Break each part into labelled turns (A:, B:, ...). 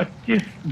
A: 25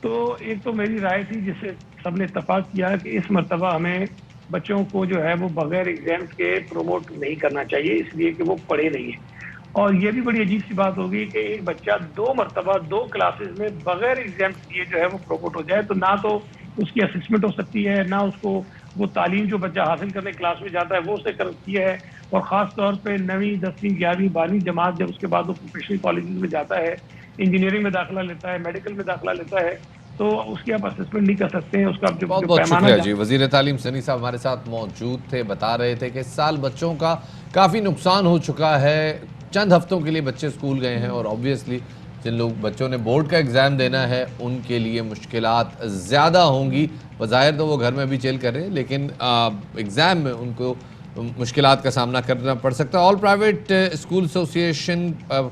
A: تو ایک تو میری رائے تھی جس سے سب نے اتفاق کیا کہ اس مرتبہ ہمیں بچوں کو جو ہے وہ بغیر ایگزامس کے پروموٹ نہیں کرنا چاہیے، اس لیے کہ وہ پڑھے نہیں ہیں. اور یہ بھی بڑی عجیب سی بات ہوگی کہ ایک بچہ 2 مرتبہ 2 کلاسز میں بغیر ایگزامس کیے جو ہے وہ پروموٹ ہو جائے، تو نہ تو اس کی اسسمنٹ ہو سکتی ہے، نہ اس کو وہ تعلیم جو بچہ حاصل کرنے کلاس میں جاتا ہے وہ اسے کرتی ہے. اور خاص طور پہ 9ویں 10ویں 11ویں 12ویں جماعت جب اس کے بعد وہ پروفیشنل کالجز میں جاتا ہے، انجینئرنگ میں داخلہ لیتا ہے، میڈیکل میں داخلہ لیتا ہے، تو اس کی آپ اسسمنٹ نہیں کر سکتے ہیں. اس کا
B: بہت
A: جو
B: بہت
A: پیمانہ
B: شکریہ جی. وزیر تعلیم سنی صاحب ہمارے ساتھ موجود تھے، بتا رہے تھے کہ اس سال بچوں کا کافی نقصان ہو چکا ہے. چند ہفتوں کے لیے بچے اسکول گئے ہیں اور آبویسلی جن لوگ بچوں نے بورڈ کا ایگزام دینا ہے ان کے لیے مشکلات زیادہ ہوں گی. بظاہر تو وہ گھر میں بھی چیل کریں لیکن ایگزام میں ان کو مشکلات کا سامنا کرنا پڑ سکتا ہے. آل پرائیویٹ اسکول ایسوسی ایشن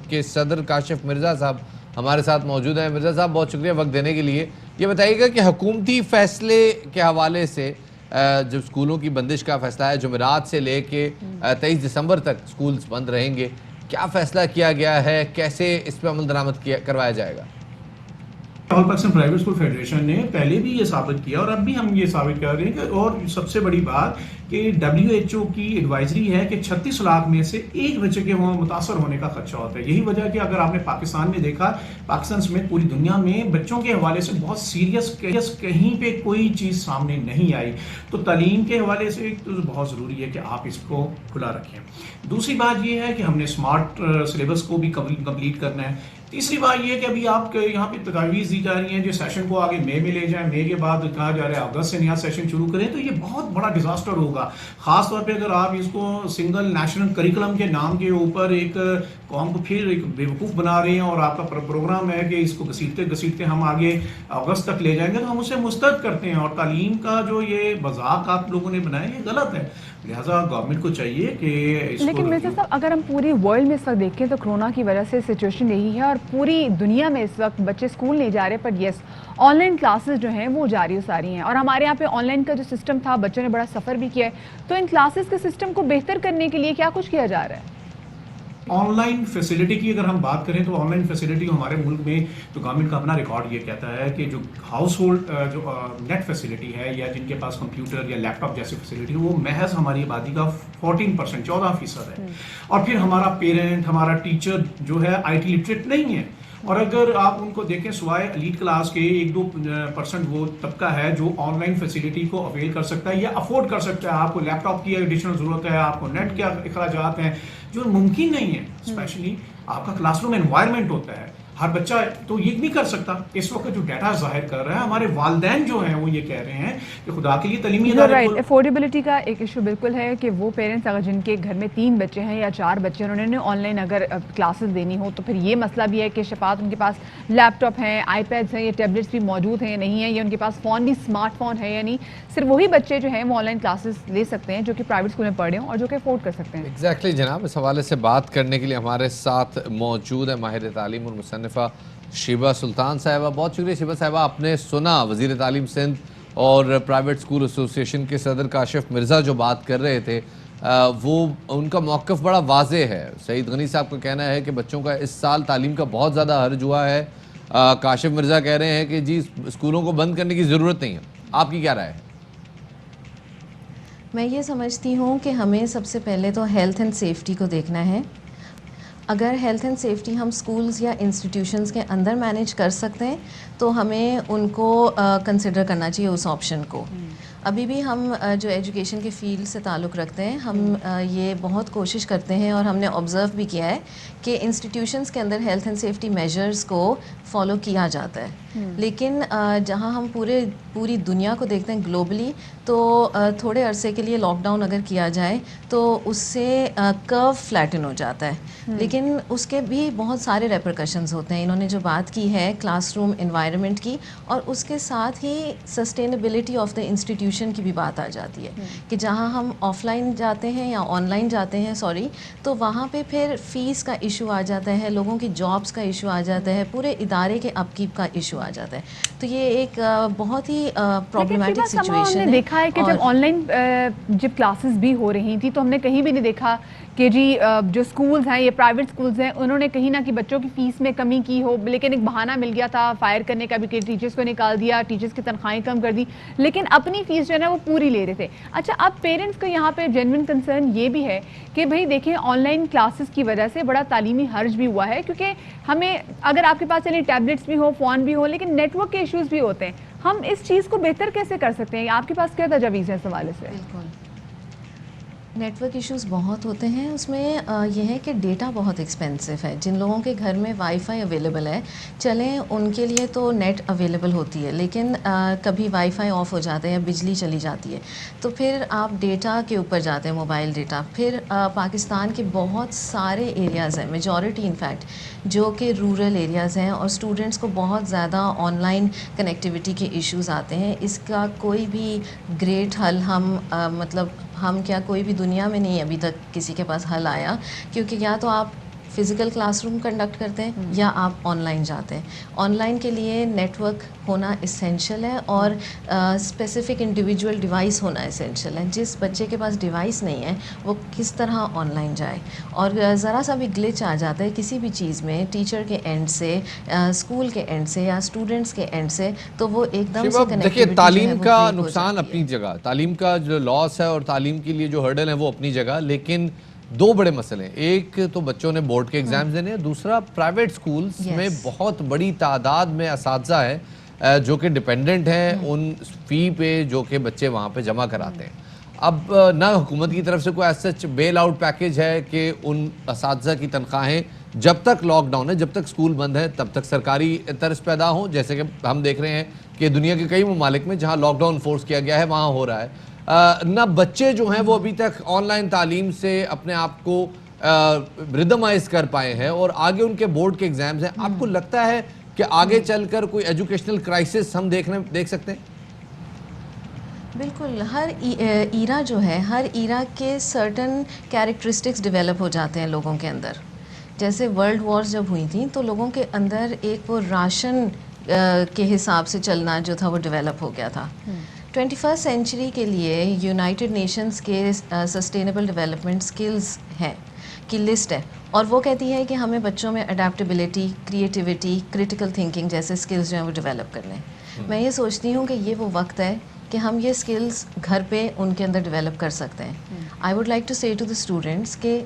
B: کے صدر کاشف مرزا صاحب ہمارے ساتھ موجود ہیں. مرزا صاحب بہت شکریہ وقت دینے کے لیے. یہ بتائیے گا کہ حکومتی فیصلے کے حوالے سے جو اسکولوں کی بندش کا فیصلہ ہے، جمعرات سے لے کے 23 دسمبر تک اسکولز بند رہیں گے، کیا فیصلہ کیا گیا ہے، کیسے اس پہ عمل درآمد کروایا جائے گا؟
C: آل پاکستان پرائیویٹ اسکول فیڈریشن نے پہلے بھی یہ ثابت کیا اور اب بھی ہم یہ ثابت کر رہے ہیں کہ، اور سب سے بڑی بات کہ WHO کی ایڈوائزری ہے کہ 36 لاکھ میں سے ایک بچے کے متاثر ہونے کا خدشہ ہوتا ہے. یہی وجہ ہے کہ اگر آپ نے پاکستان میں دیکھا، پاکستان سمیت پوری دنیا میں بچوں کے حوالے سے بہت سیریس کہیں پہ کوئی چیز سامنے نہیں آئی. تو تعلیم کے حوالے سے تو بہت ضروری ہے کہ آپ اس کو کھلا رکھیں. دوسری بات یہ ہے کہ ہم نے اسمارٹ سلیبس کو بھی کمپلیٹ کرنا ہے. تیسری بات یہ ہے کہ ابھی آپ یہاں پہ تجاویز دی جا رہی ہیں جو سیشن کو آگے مئی میں لے جائیں، مئی کے بعد کہا جا رہا ہے اگست سے نیا سیشن شروع کریں، تو یہ بہت بڑا ڈیزاسٹر ہوگا. خاص طور پہ اگر آپ اس کو سنگل نیشنل کریکولم کے نام کے اوپر ایک قوم کو پھر ایک بیوقوف بنا رہے ہیں اور آپ کا پروگرام ہے کہ اس کو گھسیٹتے ہم آگے اگست تک لے جائیں گے، تو ہم اسے مسترد کرتے ہیں. اور تعلیم کا جو یہ مذاق آپ لوگوں نے بنایا یہ غلط ہے. لہٰذا گورنمنٹ کو چاہیے کہ اس کو
D: لیکن مرزا صاحب اگر ہم پوری ورلڈ میں اس وقت دیکھیں تو کرونا کی وجہ سے سچویشن یہی ہے اور پوری دنیا میں اس وقت بچے اسکول نہیں جا رہے، پر یس آن لائن کلاسز جو ہیں وہ جاری و ساری ہیں. اور ہمارے یہاں پہ آن لائن کا جو سسٹم تھا بچوں نے بڑا سفر بھی کیا ہے، تو ان کلاسز کے سسٹم کو بہتر کرنے کے لیے کیا کچھ کیا جا رہا ہے؟
C: آن لائن فیسلٹی کی اگر ہم بات کریں تو آن لائن فیسلٹی ہمارے ملک میں تو گورنمنٹ کا اپنا ریکارڈ یہ کہتا ہے کہ جو ہاؤس ہولڈ جو نیٹ فیسلٹی ہے یا جن کے پاس کمپیوٹر یا لیپ ٹاپ جیسی فیسلٹی وہ محض ہماری آبادی کا 14%، 14% ہے. اور پھر ہمارا پیرنٹ، ہمارا ٹیچر جو ہے IT لٹریٹ نہیں ہے. اور اگر آپ ان کو دیکھیں سوائے ایلیٹ کلاس کے 1-2% وہ طبقہ ہے جو آن لائن فیسلٹی کو اویل کر سکتا ہے یا افورڈ کر سکتا ہے. آپ کو لیپ ٹاپ کی ایڈیشنل ضرورت ہے، آپ کو نیٹ کے اخراجات ہیں جو ممکن نہیں ہے. اسپیشلی آپ کا کلاس روم انوائرمنٹ ہوتا ہے، ہر بچہ تو یہ نہیں کر سکتا. اس وقت جو ڈیٹا ظاہر کر رہا ہے ہمارے والدین جو ہیں وہ یہ کہہ رہے ہیں کہ خدا کے لیے تعلیمی ادارے کو
D: افورڈیبلٹی کا ایک ایشو بالکل ہے کہ وہ پیرنٹس اگر جن کے گھر میں 3 بچے ہیں یا 4 بچے ہیں انہوں نے آن لائن اگر کلاسز دینی ہو تو پھر یہ مسئلہ بھی ہے کہ شفاعت ان کے پاس لیپ ٹاپ ہیں، آئی پیڈس ہیں یا ٹیبلٹس بھی موجود ہیں یا نہیں ہیں، یا ان کے پاس فون بھی اسمارٹ فون ہے یا نہیں. صرف وہی بچے جو ہیں وہ آن لائن کلاسز لے سکتے ہیں جو کہ پرائیویٹ اسکول میں پڑھ رہے ہوں اور جو کہ افورڈ کر سکتے ہیں.
B: ایگزیکٹلی جناب، اس حوالے سے بات کرنے کے لیے ہمارے ساتھ موجود ہے ماہر تعلیم اور مصنفہ شیبہ سلطان صاحبہ. بہت شکریہ شیبہ صاحبہ. آپ نے سنا وزیر تعلیم سندھ اور پرائیویٹ اسکول ایسوسی ایشن کے صدر کاشف مرزا جو بات کر رہے تھے، وہ ان کا موقف بڑا واضح ہے. سعید غنی صاحب کا کہنا ہے کہ بچوں کا اس سال تعلیم کا بہت زیادہ حرج ہوا ہے. کاشف مرزا کہہ رہے ہیں کہ جی اسکولوں کو بند کرنے کی ضرورت نہیں ہے. آپ کی کیا رائے ہے؟
E: میں یہ سمجھتی ہوں کہ ہمیں سب سے پہلے تو ہیلتھ اینڈ سیفٹی کو دیکھنا ہے. اگر ہیلتھ اینڈ سیفٹی ہم سکولز یا انسٹیٹیوشنز کے اندر مینیج کر سکتے ہیں تو ہمیں ان کو کنسیڈر کرنا چاہیے اس آپشن کو. ابھی بھی ہم جو ایجوکیشن کے فیلڈ سے تعلق رکھتے ہیں ہم یہ بہت کوشش کرتے ہیں اور ہم نے آبزرو بھی کیا ہے کہ انسٹیٹیوشنز کے اندر ہیلتھ اینڈ سیفٹی میجرز کو فالو کیا جاتا ہے. لیکن جہاں ہم پوری دنیا کو دیکھتے ہیں گلوبلی تو تھوڑے عرصے کے لیے لاک ڈاؤن اگر کیا جائے تو اس سے کرو فلیٹن ہو جاتا ہے. لیکن اس کے بھی بہت سارے ریپرکشنز ہوتے ہیں. انہوں نے جو بات کی ہے کلاس روم انوائرمنٹ کی اور اس کے ساتھ ہی سسٹینیبلٹی آف دا انسٹیٹیوشن کی بھی بات آ جاتی ہے کہ جہاں ہم آف لائن جاتے ہیں یا آن لائن جاتے ہیں تو وہاں پہ پھر فیس کا ایشو آ جاتا ہے، لوگوں کی جابس کا ایشو آ جاتا ہے، پورے ادارے کے اپ کیپ کا ایشو آ جاتا ہے. تو یہ ایک بہت ہی پرابلمٹک سچویشن ہے.
D: ہم نے دیکھا ہے کہ جب آن لائن جب کلاسز بھی ہو رہی تھیں تو ہم نے کہیں بھی نہیں دیکھا کہ جی جو سکولز ہیں یہ پرائیویٹ سکولز ہیں انہوں نے کہیں نہ کہ بچوں کی فیس میں کمی کی ہو, لیکن ایک بہانہ مل گیا تھا فائر کرنے کا بھی کہ ٹیچرز کو نکال دیا, ٹیچرز کی تنخواہیں کم کر دی, لیکن اپنی فیس جو ہے نا وہ پوری لے رہے تھے. اچھا, اب پیرنٹس کا یہاں پہ جینوئن کنسرن یہ بھی ہے کہ بھئی دیکھیں آن لائن کلاسز کی وجہ سے بڑا تعلیمی حرج بھی ہوا ہے, کیونکہ ہمیں اگر آپ کے پاس چلیے ٹیبلٹس بھی ہو, فون بھی ہو, لیکن نیٹ ورک کے ایشوز بھی ہوتے ہیں. ہم اس چیز کو بہتر کیسے کر سکتے ہیں؟ آپ کے پاس کیا تجاویز ہیں اس حوالے سے؟
E: بالکل, نیٹ ورک ایشوز بہت ہوتے ہیں. اس میں یہ ہے کہ ڈیٹا بہت ایکسپینسو ہے. جن لوگوں کے گھر میں وائی فائی اویلیبل ہے, چلیں ان کے لیے تو نیٹ اویلیبل ہوتی ہے, لیکن کبھی وائی فائی آف ہو جاتا ہے یا بجلی چلی جاتی ہے تو پھر آپ ڈیٹا کے اوپر جاتے ہیں, موبائل ڈیٹا. پھر پاکستان کے بہت سارے ایریاز ہیں, میجورٹی انفیکٹ, جو کہ رورل ایریاز ہیں, اور اسٹوڈنٹس کو بہت زیادہ آن لائن کنیکٹیوٹی کے ایشوز آتے ہیں. اس کا کوئی بھی گریٹ حل ہم کیا کوئی بھی دنیا میں نہیں ابھی تک کسی کے پاس حل آیا, کیونکہ یا تو آپ فزیکل کلاس روم کنڈکٹ کرتے ہیں یا آپ آن لائن جاتے ہیں. آن لائن کے لیے نیٹ ورک ہونا اسینشیل ہے, اور اسپیسیفک انڈیویجول ڈیوائس ہونا اسینشیل ہے. جس بچے کے پاس ڈیوائس نہیں ہے وہ کس طرح آن لائن جائے, اور ذرا سا بھی گلچ آ جاتا ہے کسی بھی چیز میں, ٹیچر کے اینڈ سے, اسکول کے اینڈ سے یا اسٹوڈنٹس کے اینڈ سے, تو وہ ایک دم سے
B: دیکھیے تعلیم کا نقصان اپنی جگہ, تعلیم کا جو لاس ہے اور تعلیم کے لیے جو ہرڈل ہے وہ اپنی جگہ, لیکن دو بڑے مسئلے ہیں. ایک تو بچوں نے بورڈ کے ایگزامز دینے ہیں, دوسرا پرائیویٹ سکولز میں بہت بڑی تعداد میں اساتذہ ہیں جو کہ ڈیپینڈنٹ ہیں ان فی پہ جو کہ بچے وہاں پہ جمع کراتے ہیں. اب نہ حکومت کی طرف سے کوئی ایسا بیل آؤٹ پیکیج ہے کہ ان اساتذہ کی تنخواہیں جب تک لاک ڈاؤن ہے, جب تک سکول بند ہے, تب تک سرکاری طرز پیدا ہوں, جیسے کہ ہم دیکھ رہے ہیں کہ دنیا کے کئی ممالک میں جہاں لاک ڈاؤن فورس کیا گیا ہے وہاں ہو رہا ہے. نہ بچے جو ہیں وہ ابھی تک آن لائن تعلیم سے اپنے آپ کو ردمائز کر پائے ہیں, اور آگے ان کے بورڈ کے ایگزامز ہیں. آپ کو لگتا ہے کہ آگے چل کر کوئی ایجوکیشنل کرائسس ہم دیکھ سکتے ہیں؟
E: بالکل, ہر ایرا جو ہے, ہر ایرا کے سرٹن کیریکٹرسٹکس ڈیولپ ہو جاتے ہیں لوگوں کے اندر. جیسے ورلڈ وارز جب ہوئی تھیں تو لوگوں کے اندر ایک وہ راشن کے حساب سے چلنا جو تھا وہ ڈیولپ ہو گیا تھا. 21st سینچری کے لیے یونائٹڈ نیشنز کے سسٹینیبل ڈیولپمنٹ سکلز ہیں کی لسٹ ہے, اور وہ کہتی ہے کہ ہمیں بچوں میں اڈیپٹیبلٹی, کریٹیوٹی, کریٹیکل تھنکنگ جیسے سکلز جو ہیں وہ ڈیولپ کرنے ہیں. میں یہ سوچتی ہوں کہ یہ وہ وقت ہے کہ ہم یہ سکلز گھر پہ ان کے اندر ڈیولپ کر سکتے ہیں. I would like to say to the students کہ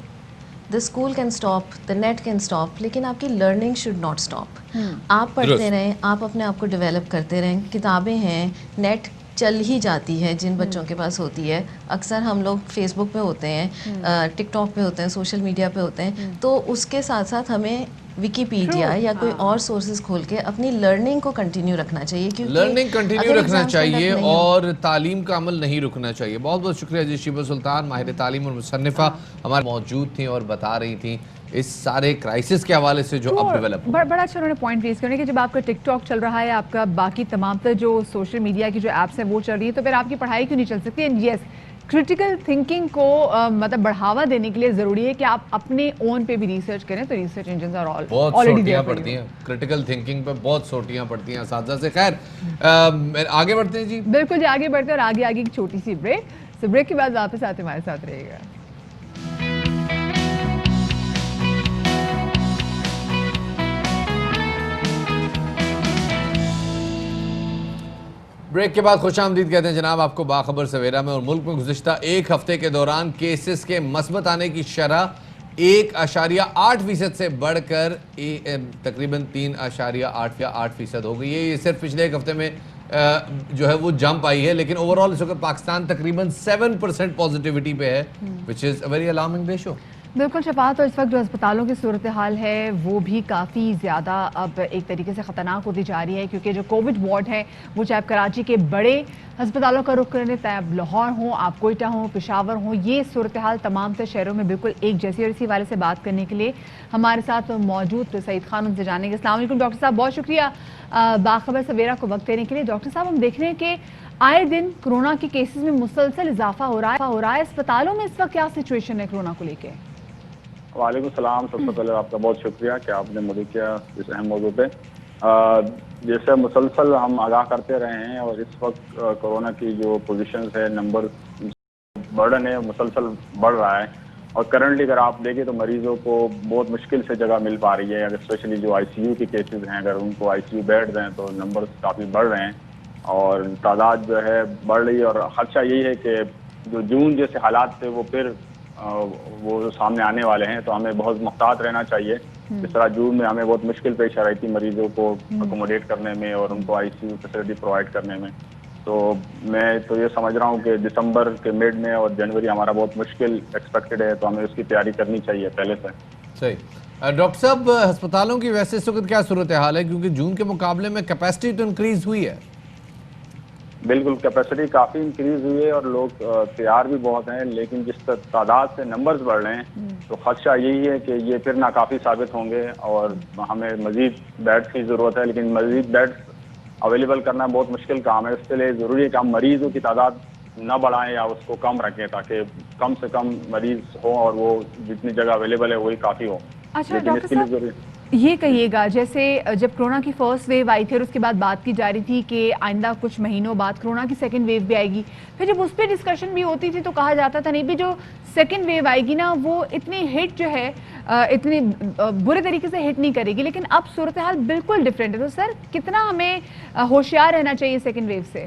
E: the school can stop, the net can stop, لیکن آپ کی لرننگ شوڈ ناٹ اسٹاپ. آپ پڑھتے رہیں, آپ اپنے آپ کو ڈیولپ کرتے رہیں. کتابیں ہیں, نیٹ چل ہی جاتی ہے جن بچوں کے پاس ہوتی ہے. اکثر ہم لوگ فیس بک پہ ہوتے ہیں, ٹک ٹاک پہ ہوتے ہیں, سوشل میڈیا پہ ہوتے ہیں, تو اس کے ساتھ ساتھ ہمیں ویکیپیڈیا یا کوئی اور سورسز کھول کے اپنی لرننگ کو کنٹینیو رکھنا چاہیے, کیونکہ
B: لرننگ کنٹینیو رکھنا چاہیے اور تعلیم کا عمل نہیں رکنا چاہیے. بہت بہت شکریہ جی شیبہ سلطان, ماہر تعلیم اور مصنفہ ہمارے موجود تھیں اور بتا رہی تھیں اس سارے کرائسس کے حوالے سے جو اب ڈیولپ ہو.
D: بڑا اچھا انہوں نے پوائنٹ ریز کرنے کہ جب آپ کا ٹک ٹاک چل رہا ہے, آپ کا باقی تمام تر جو سوشل میڈیا کی جو ایپس ہیں وہ چل رہی ہیں, تو پھر آپ کی پڑھائی کیوں نہیں چل سکتی؟ اینڈ یس, کریٹیکل تھنکنگ کو مطلب بڑھاوا دینے کے لیے ضروری ہے کہ آپ اپنے اون پہ بھی ریسرچ کریں, تو ریسرچ انجنز اور
B: بہت سوٹیاں پڑتی ہیں کریٹیکل تھنکنگ پہ, بہت سوٹیاں پڑتی ہیں اساتذہ سے. خیر آگے بڑھتے ہیں جی.
D: بالکل جی, آگے بڑھتے ہیں, اور آگے ایک چھوٹی سی بریک. سو بریک کے بعد واپس آتے ہمارے ساتھ رہے گا.
B: بریک کے بعد خوش آمدید کہتے ہیں جناب آپ کو باخبر سویرا میں. اور ملک میں گزشتہ ایک ہفتے کے دوران کیسز کے مثبت آنے کی شرح 1.8% سے بڑھ کر تقریباً 3.8% ہو گئی ہے. یہ صرف پچھلے ایک ہفتے میں جو ہے وہ جمپ آئی ہے, لیکن اوورآل اس وقت پاکستان تقریباً 7% پازیٹیوٹی پہ ہے, which is a very alarming ratio.
D: بالکل شفاعت, اور اس وقت جو ہسپتالوں کی صورتحال ہے وہ بھی کافی زیادہ اب ایک طریقے سے خطرناک ہوتی جا رہی ہے, کیونکہ جو کووڈ وارڈ ہے وہ چاہے کراچی کے بڑے ہسپتالوں کا رخ کرنے, چاہے لاہور ہوں, آپ کوئٹہ ہوں, پشاور ہوں, یہ صورتحال تمام تر شہروں میں بالکل ایک جیسی. اور اسی حوالے سے بات کرنے کے لیے ہمارے ساتھ موجود سعید خان, ان سے جانیں گے. السلام علیکم ڈاکٹر صاحب, بہت شکریہ باخبر سویرا کو وقت دینے کے لیے. ڈاکٹر صاحب, ہم دیکھ رہے ہیں کہ آئے دن کورونا کے کیسز میں مسلسل اضافہ ہو رہا ہے. اسپتالوں میں اس وقت کیا سچویشن ہے کورونا کو لے کے؟
F: وعلیکم السلام. سب سے پہلے آپ کا بہت شکریہ کہ آپ نے مدعو کیا اس اہم موضوع پہ. جیسے مسلسل ہم آگاہ کرتے رہے ہیں, اور اس وقت کورونا کی جو پوزیشنز ہے, نمبر برڈن ہے مسلسل بڑھ رہا ہے, اور کرنٹلی اگر آپ دیکھیں تو مریضوں کو بہت مشکل سے جگہ مل پا رہی ہے، اگر اسپیشلی جو آئی سی یو کے کیسز ہیں، اگر ان کو آئی سی یو بیڈ دیں تو نمبرز کافی بڑھ رہے ہیں اور تعداد جو ہے بڑھ رہی ہے، اور خدشہ یہی ہے کہ جو جون جیسے حالات تھے وہ پھر وہ سامنے آنے والے ہیں، تو ہمیں بہت محتاط رہنا چاہیے. جس طرح جون میں ہمیں بہت مشکل پیش آ رہی تھی مریضوں کو اکوموڈیٹ کرنے میں اور ان کو آئی سی یو فیسلٹی پرووائڈ کرنے میں، تو میں تو یہ سمجھ رہا ہوں کہ دسمبر کے مڈ میں اور جنوری ہمارا بہت مشکل ایکسپیکٹڈ ہے، تو ہمیں اس کی تیاری کرنی چاہیے پہلے سے.
B: صحیح. ڈاکٹر صاحب ہسپتالوں کی ویسے اس وقت کیا صورتحال ہے، کیونکہ جون کے مقابلے میں کیپیسٹی تو انکریز ہوئی ہے؟
F: بالکل کیپیسٹی کافی انکریز ہوئی ہے اور لوگ تیار بھی بہت ہیں، لیکن جس تعداد سے نمبرز بڑھ رہے ہیں تو خدشہ یہی ہے کہ یہ پھر ناکافی ثابت ہوں گے اور ہمیں مزید بیڈس کی ضرورت ہے. لیکن مزید بیڈس اویلیبل کرنا بہت مشکل کام ہے، اس کے لیے ضروری ہے کہ ہم مریضوں کی تعداد نہ بڑھائیں یا اس کو کم رکھیں تاکہ کم سے کم مریض ہوں اور وہ جتنی جگہ اویلیبل ہے وہی کافی ہو.
D: اچھا
F: لیکن اس
D: ڈاکٹر
F: کے لیے
D: صاحب
F: ضروری
D: یہ کہیے گا، جیسے جب کرونا کی فرسٹ ویو آئی تھی اور اس کے بعد بات کی جا رہی تھی کہ آئندہ کچھ مہینوں بعد کرونا کی سیکنڈ ویو بھی آئے گی، پھر جب اس پہ ڈسکشن بھی ہوتی تھی تو کہا جاتا تھا نہیں بھی جو سیکنڈ ویو آئے گی نا وہ اتنی ہٹ جو ہے اتنی برے طریقے سے ہٹ نہیں کرے گی، لیکن اب صورتحال بالکل ڈفرینٹ ہے. تو سر کتنا ہمیں ہوشیار رہنا چاہیے سیکنڈ ویو سے؟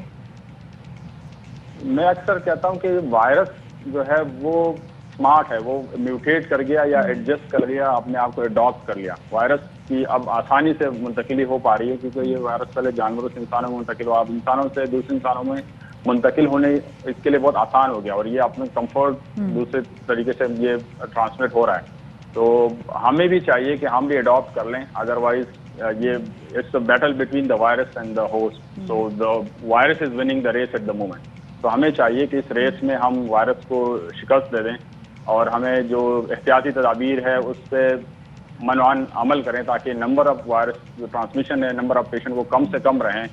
F: میں اکثر کہتا ہوں کہ وائرس جو ہے وہ اسمارٹ ہے، وہ میوٹیٹ کر گیا یا ایڈجسٹ کر گیا، اپنے آپ کو اڈاپٹ کر لیا. وائرس کی اب آسانی سے منتقلی ہو پا رہی ہے کیونکہ یہ وائرس پہلے جانوروں سے انسانوں میں منتقل ہوا، اب انسانوں سے دوسرے انسانوں میں منتقل ہونے اس کے لیے بہت آسان ہو گیا اور یہ اپنے کمفرٹ دوسرے طریقے سے یہ ٹرانسمٹ ہو رہا ہے. تو ہمیں بھی چاہیے کہ ہم بھی اڈاپٹ کر لیں، ادروائز یہ it's a battle between the virus and the host, so the virus is winning the race at the moment. تو ہمیں چاہیے کہ اس ریس میں ہم وائرس کو شکست دے دیں اور ہمیں جو احتیاطی تدابیر ہے اس پہ منوان عمل کریں تاکہ نمبر آف وائرس جو ٹرانسمیشن ہے، نمبر آف پیشنٹ وہ کم سے کم رہیں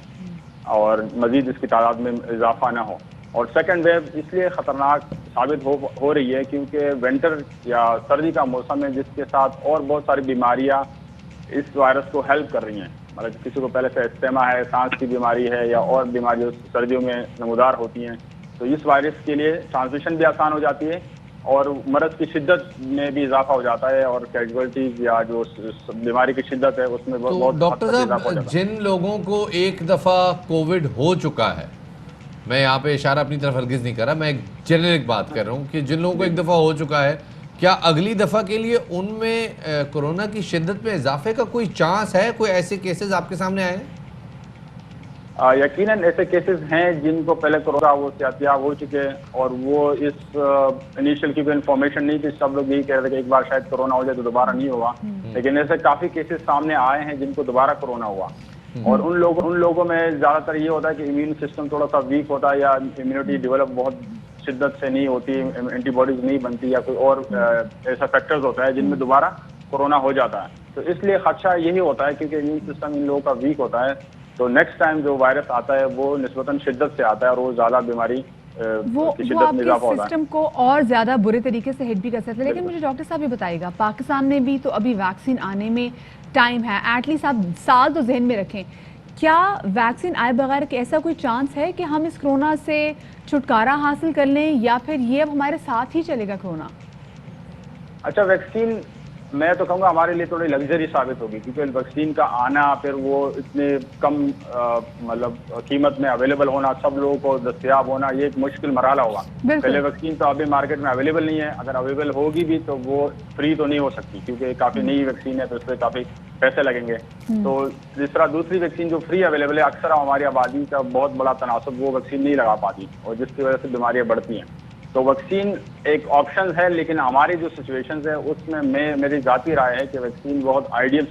F: اور مزید اس کی تعداد میں اضافہ نہ ہو. اور سیکنڈ ویو اس لیے خطرناک ثابت ہو رہی ہے کیونکہ ونٹر یا سردی کا موسم ہے جس کے ساتھ اور بہت ساری بیماریاں اس وائرس کو ہیلپ کر رہی ہیں. مطلب کسی کو پہلے سے استما ہے، سانس کی بیماری ہے یا اور بیماریاں سردیوں میں نمودار ہوتی ہیں، تو اس وائرس کے لیے ٹرانسمیشن بھی آسان ہو جاتی ہے اور مرض کی شدت میں بھی اضافہ ہو جاتا ہے اور کیجویلٹیز یا جو بیماری کی شدت ہے اس میں
B: تو
F: بہت
B: ڈاکٹر
F: حد تک اضافہ ہو
B: صاحب
F: جاتا ہے.
B: جن لوگوں کو ایک دفعہ کووڈ ہو چکا ہے، میں یہاں پہ اشارہ اپنی طرف ہرگز نہیں کر رہا، میں ایک جنرک بات کر رہا ہوں کہ جن لوگوں کو ایک دفعہ ہو چکا ہے، کیا اگلی دفعہ کے لیے ان میں کورونا کی شدت میں اضافے کا کوئی چانس ہے؟ کوئی ایسے کیسز آپ کے سامنے آئے ہیں؟
F: یقیناً ایسے کیسز ہیں جن کو پہلے کورونا وہ صحتیاب ہو چکے اور وہ اس انیشل کی کوئی انفارمیشن نہیں تھی، سب لوگ یہی کہہ رہے تھے کہ ایک بار شاید کورونا ہو جائے تو دوبارہ نہیں ہوگا، لیکن ایسے کافی کیسز سامنے آئے ہیں جن کو دوبارہ کورونا ہوا. اور ان لوگوں میں زیادہ تر یہ ہوتا ہے کہ امیون سسٹم تھوڑا سا ویک ہوتا ہے یا امیونٹی ڈیولپ بہت شدت سے نہیں ہوتی، اینٹی باڈیز نہیں بنتی یا کوئی اور ایسا فیکٹرز ہوتا ہے جن میں دوبارہ کورونا ہو جاتا ہے. تو اس لیے خدشہ یہی ہوتا ہے کیونکہ امیون سسٹم ان لوگوں کا ویک ہوتا ہے، تو نیکسٹ ٹائم جو وائرس آتا ہے وہ نسبتاً شدت سے آتا ہے اور وہ زیادہ بیماری
D: وہ
F: کی
D: آپ
F: شدت میں
D: کے
F: اضافہ ہوتا ہے.
D: سسٹم کو اور زیادہ برے طریقے سے ہٹ بھی کر سکتے ہیں. لیکن مجھے ڈاکٹر صاحب یہ بتائیے گا، پاکستان میں بھی تو ابھی ویکسین آنے میں ٹائم ہے، ایٹ لیسٹ آپ سال تو ذہن میں رکھیں. کیا ویکسین آئے بغیر کہ ایسا کوئی چانس ہے کہ ہم اس کرونا سے چھٹکارا حاصل کر لیں یا پھر یہ اب ہمارے ساتھ ہی چلے گا کرونا؟
F: اچھا ویکسین میں تو کہوں گا ہمارے لیے تھوڑی لگژری ثابت ہوگی کیونکہ ویکسین کا آنا پھر وہ اتنے کم مطلب قیمت میں اویلیبل ہونا، سب لوگوں کو دستیاب ہونا، یہ ایک مشکل مرحلہ ہوگا. پہلے ویکسین تو ابھی مارکیٹ میں اویلیبل نہیں ہے، اگر اویلیبل ہوگی بھی تو وہ فری تو نہیں ہو سکتی کیونکہ کافی نئی ویکسین ہے تو اس پہ کافی پیسے لگیں گے. تو جس طرح دوسری ویکسین جو فری اویلیبل ہے، اکثر ہماری آبادی کا بہت بڑا تناسب وہ ویکسین نہیں لگا پاتی اور جس کی وجہ سے بیماریاں بڑھتی ہیں. تو ویکسین ایک آپشن ہے لیکن ہماری جو سچویشنز ہے اس میں میری ذاتی رائے ہے کہ ویکسین بہت آئیڈیل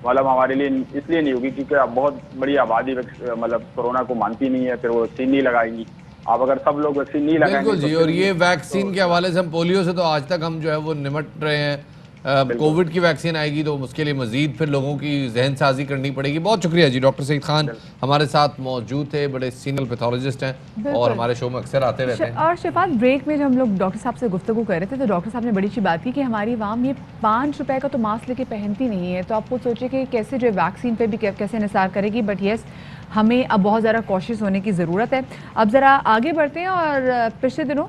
F: مطلب ہمارے لیے اس لیے نہیں ہوگی کیونکہ اب بہت بڑی آبادی مطلب کورونا کو مانتی نہیں ہے، پھر وہ ویکسین نہیں لگائیں گی. اب اگر سب لوگ ویکسین نہیں لگائیں گے
B: بالکل جی. اور یہ ویکسین کے حوالے سے ہم پولیو سے تو آج تک ہم جو ہے وہ نمٹ رہے ہیں، کووڈ کی ویکسین آئے گی تو اس کے لیے مزید پھر لوگوں کی ذہن سازی کرنی پڑے گی. بہت شکریہ جی. ڈاکٹر سعید خان ہمارے ساتھ موجود تھے، بڑے سینئر پیتھولوجسٹ ہیں اور ہمارے شو میں اکثر آتے رہتے ہیں.
D: اور شفاعت بریک میں جب ہم لوگ ڈاکٹر صاحب سے گفتگو کر رہے تھے تو ڈاکٹر صاحب نے بڑی اچھی بات کی کہ ہماری عوام یہ 5 روپے کا تو ماسک لے کے پہنتی نہیں ہے، تو آپ خود سوچیں کہ کیسے جو ویکسین پہ بھی کیسے انحصار کرے گی. بٹ یس ہمیں اب بہت زیادہ کوشش ہونے کی ضرورت ہے. اب ذرا آگے بڑھتے ہیں اور پچھلے دنوں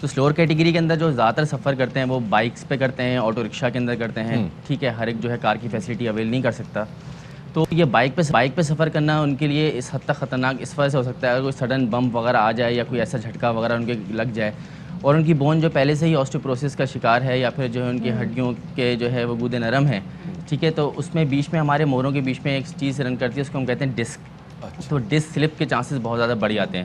G: تو سلور کیٹیگری کے اندر جو زیادہ تر سفر کرتے ہیں وہ بائکس پہ کرتے ہیں, آٹو رکشہ کے اندر کرتے ہیں, ٹھیک ہے, ہر ایک جو ہے کار کی فیسلٹی اویل نہیں کر سکتا. تو یہ بائک پہ سفر کرنا ان کے لیے اس حد تک خطرناک اس وجہ سے ہو سکتا ہے اگر کوئی سڈن بمپ وغیرہ آ جائے یا کوئی ایسا جھٹکا وغیرہ ان کے لگ جائے اور ان کی بون جو پہلے سے ہی آسٹیوپروسس کا شکار ہے یا پھر جو ہے ان کی ہڈیوں کے جو ہے وہ گودے نرم ہیں, ٹھیک ہے, تو اس میں بیچ میں ہمارے موروں کے بیچ میں ایک چیز رن کرتی ہے اس کو ہم کہتے ہیں ڈسک. تو ڈسک سلپ کے چانسز بہت زیادہ بڑھ جاتے ہیں.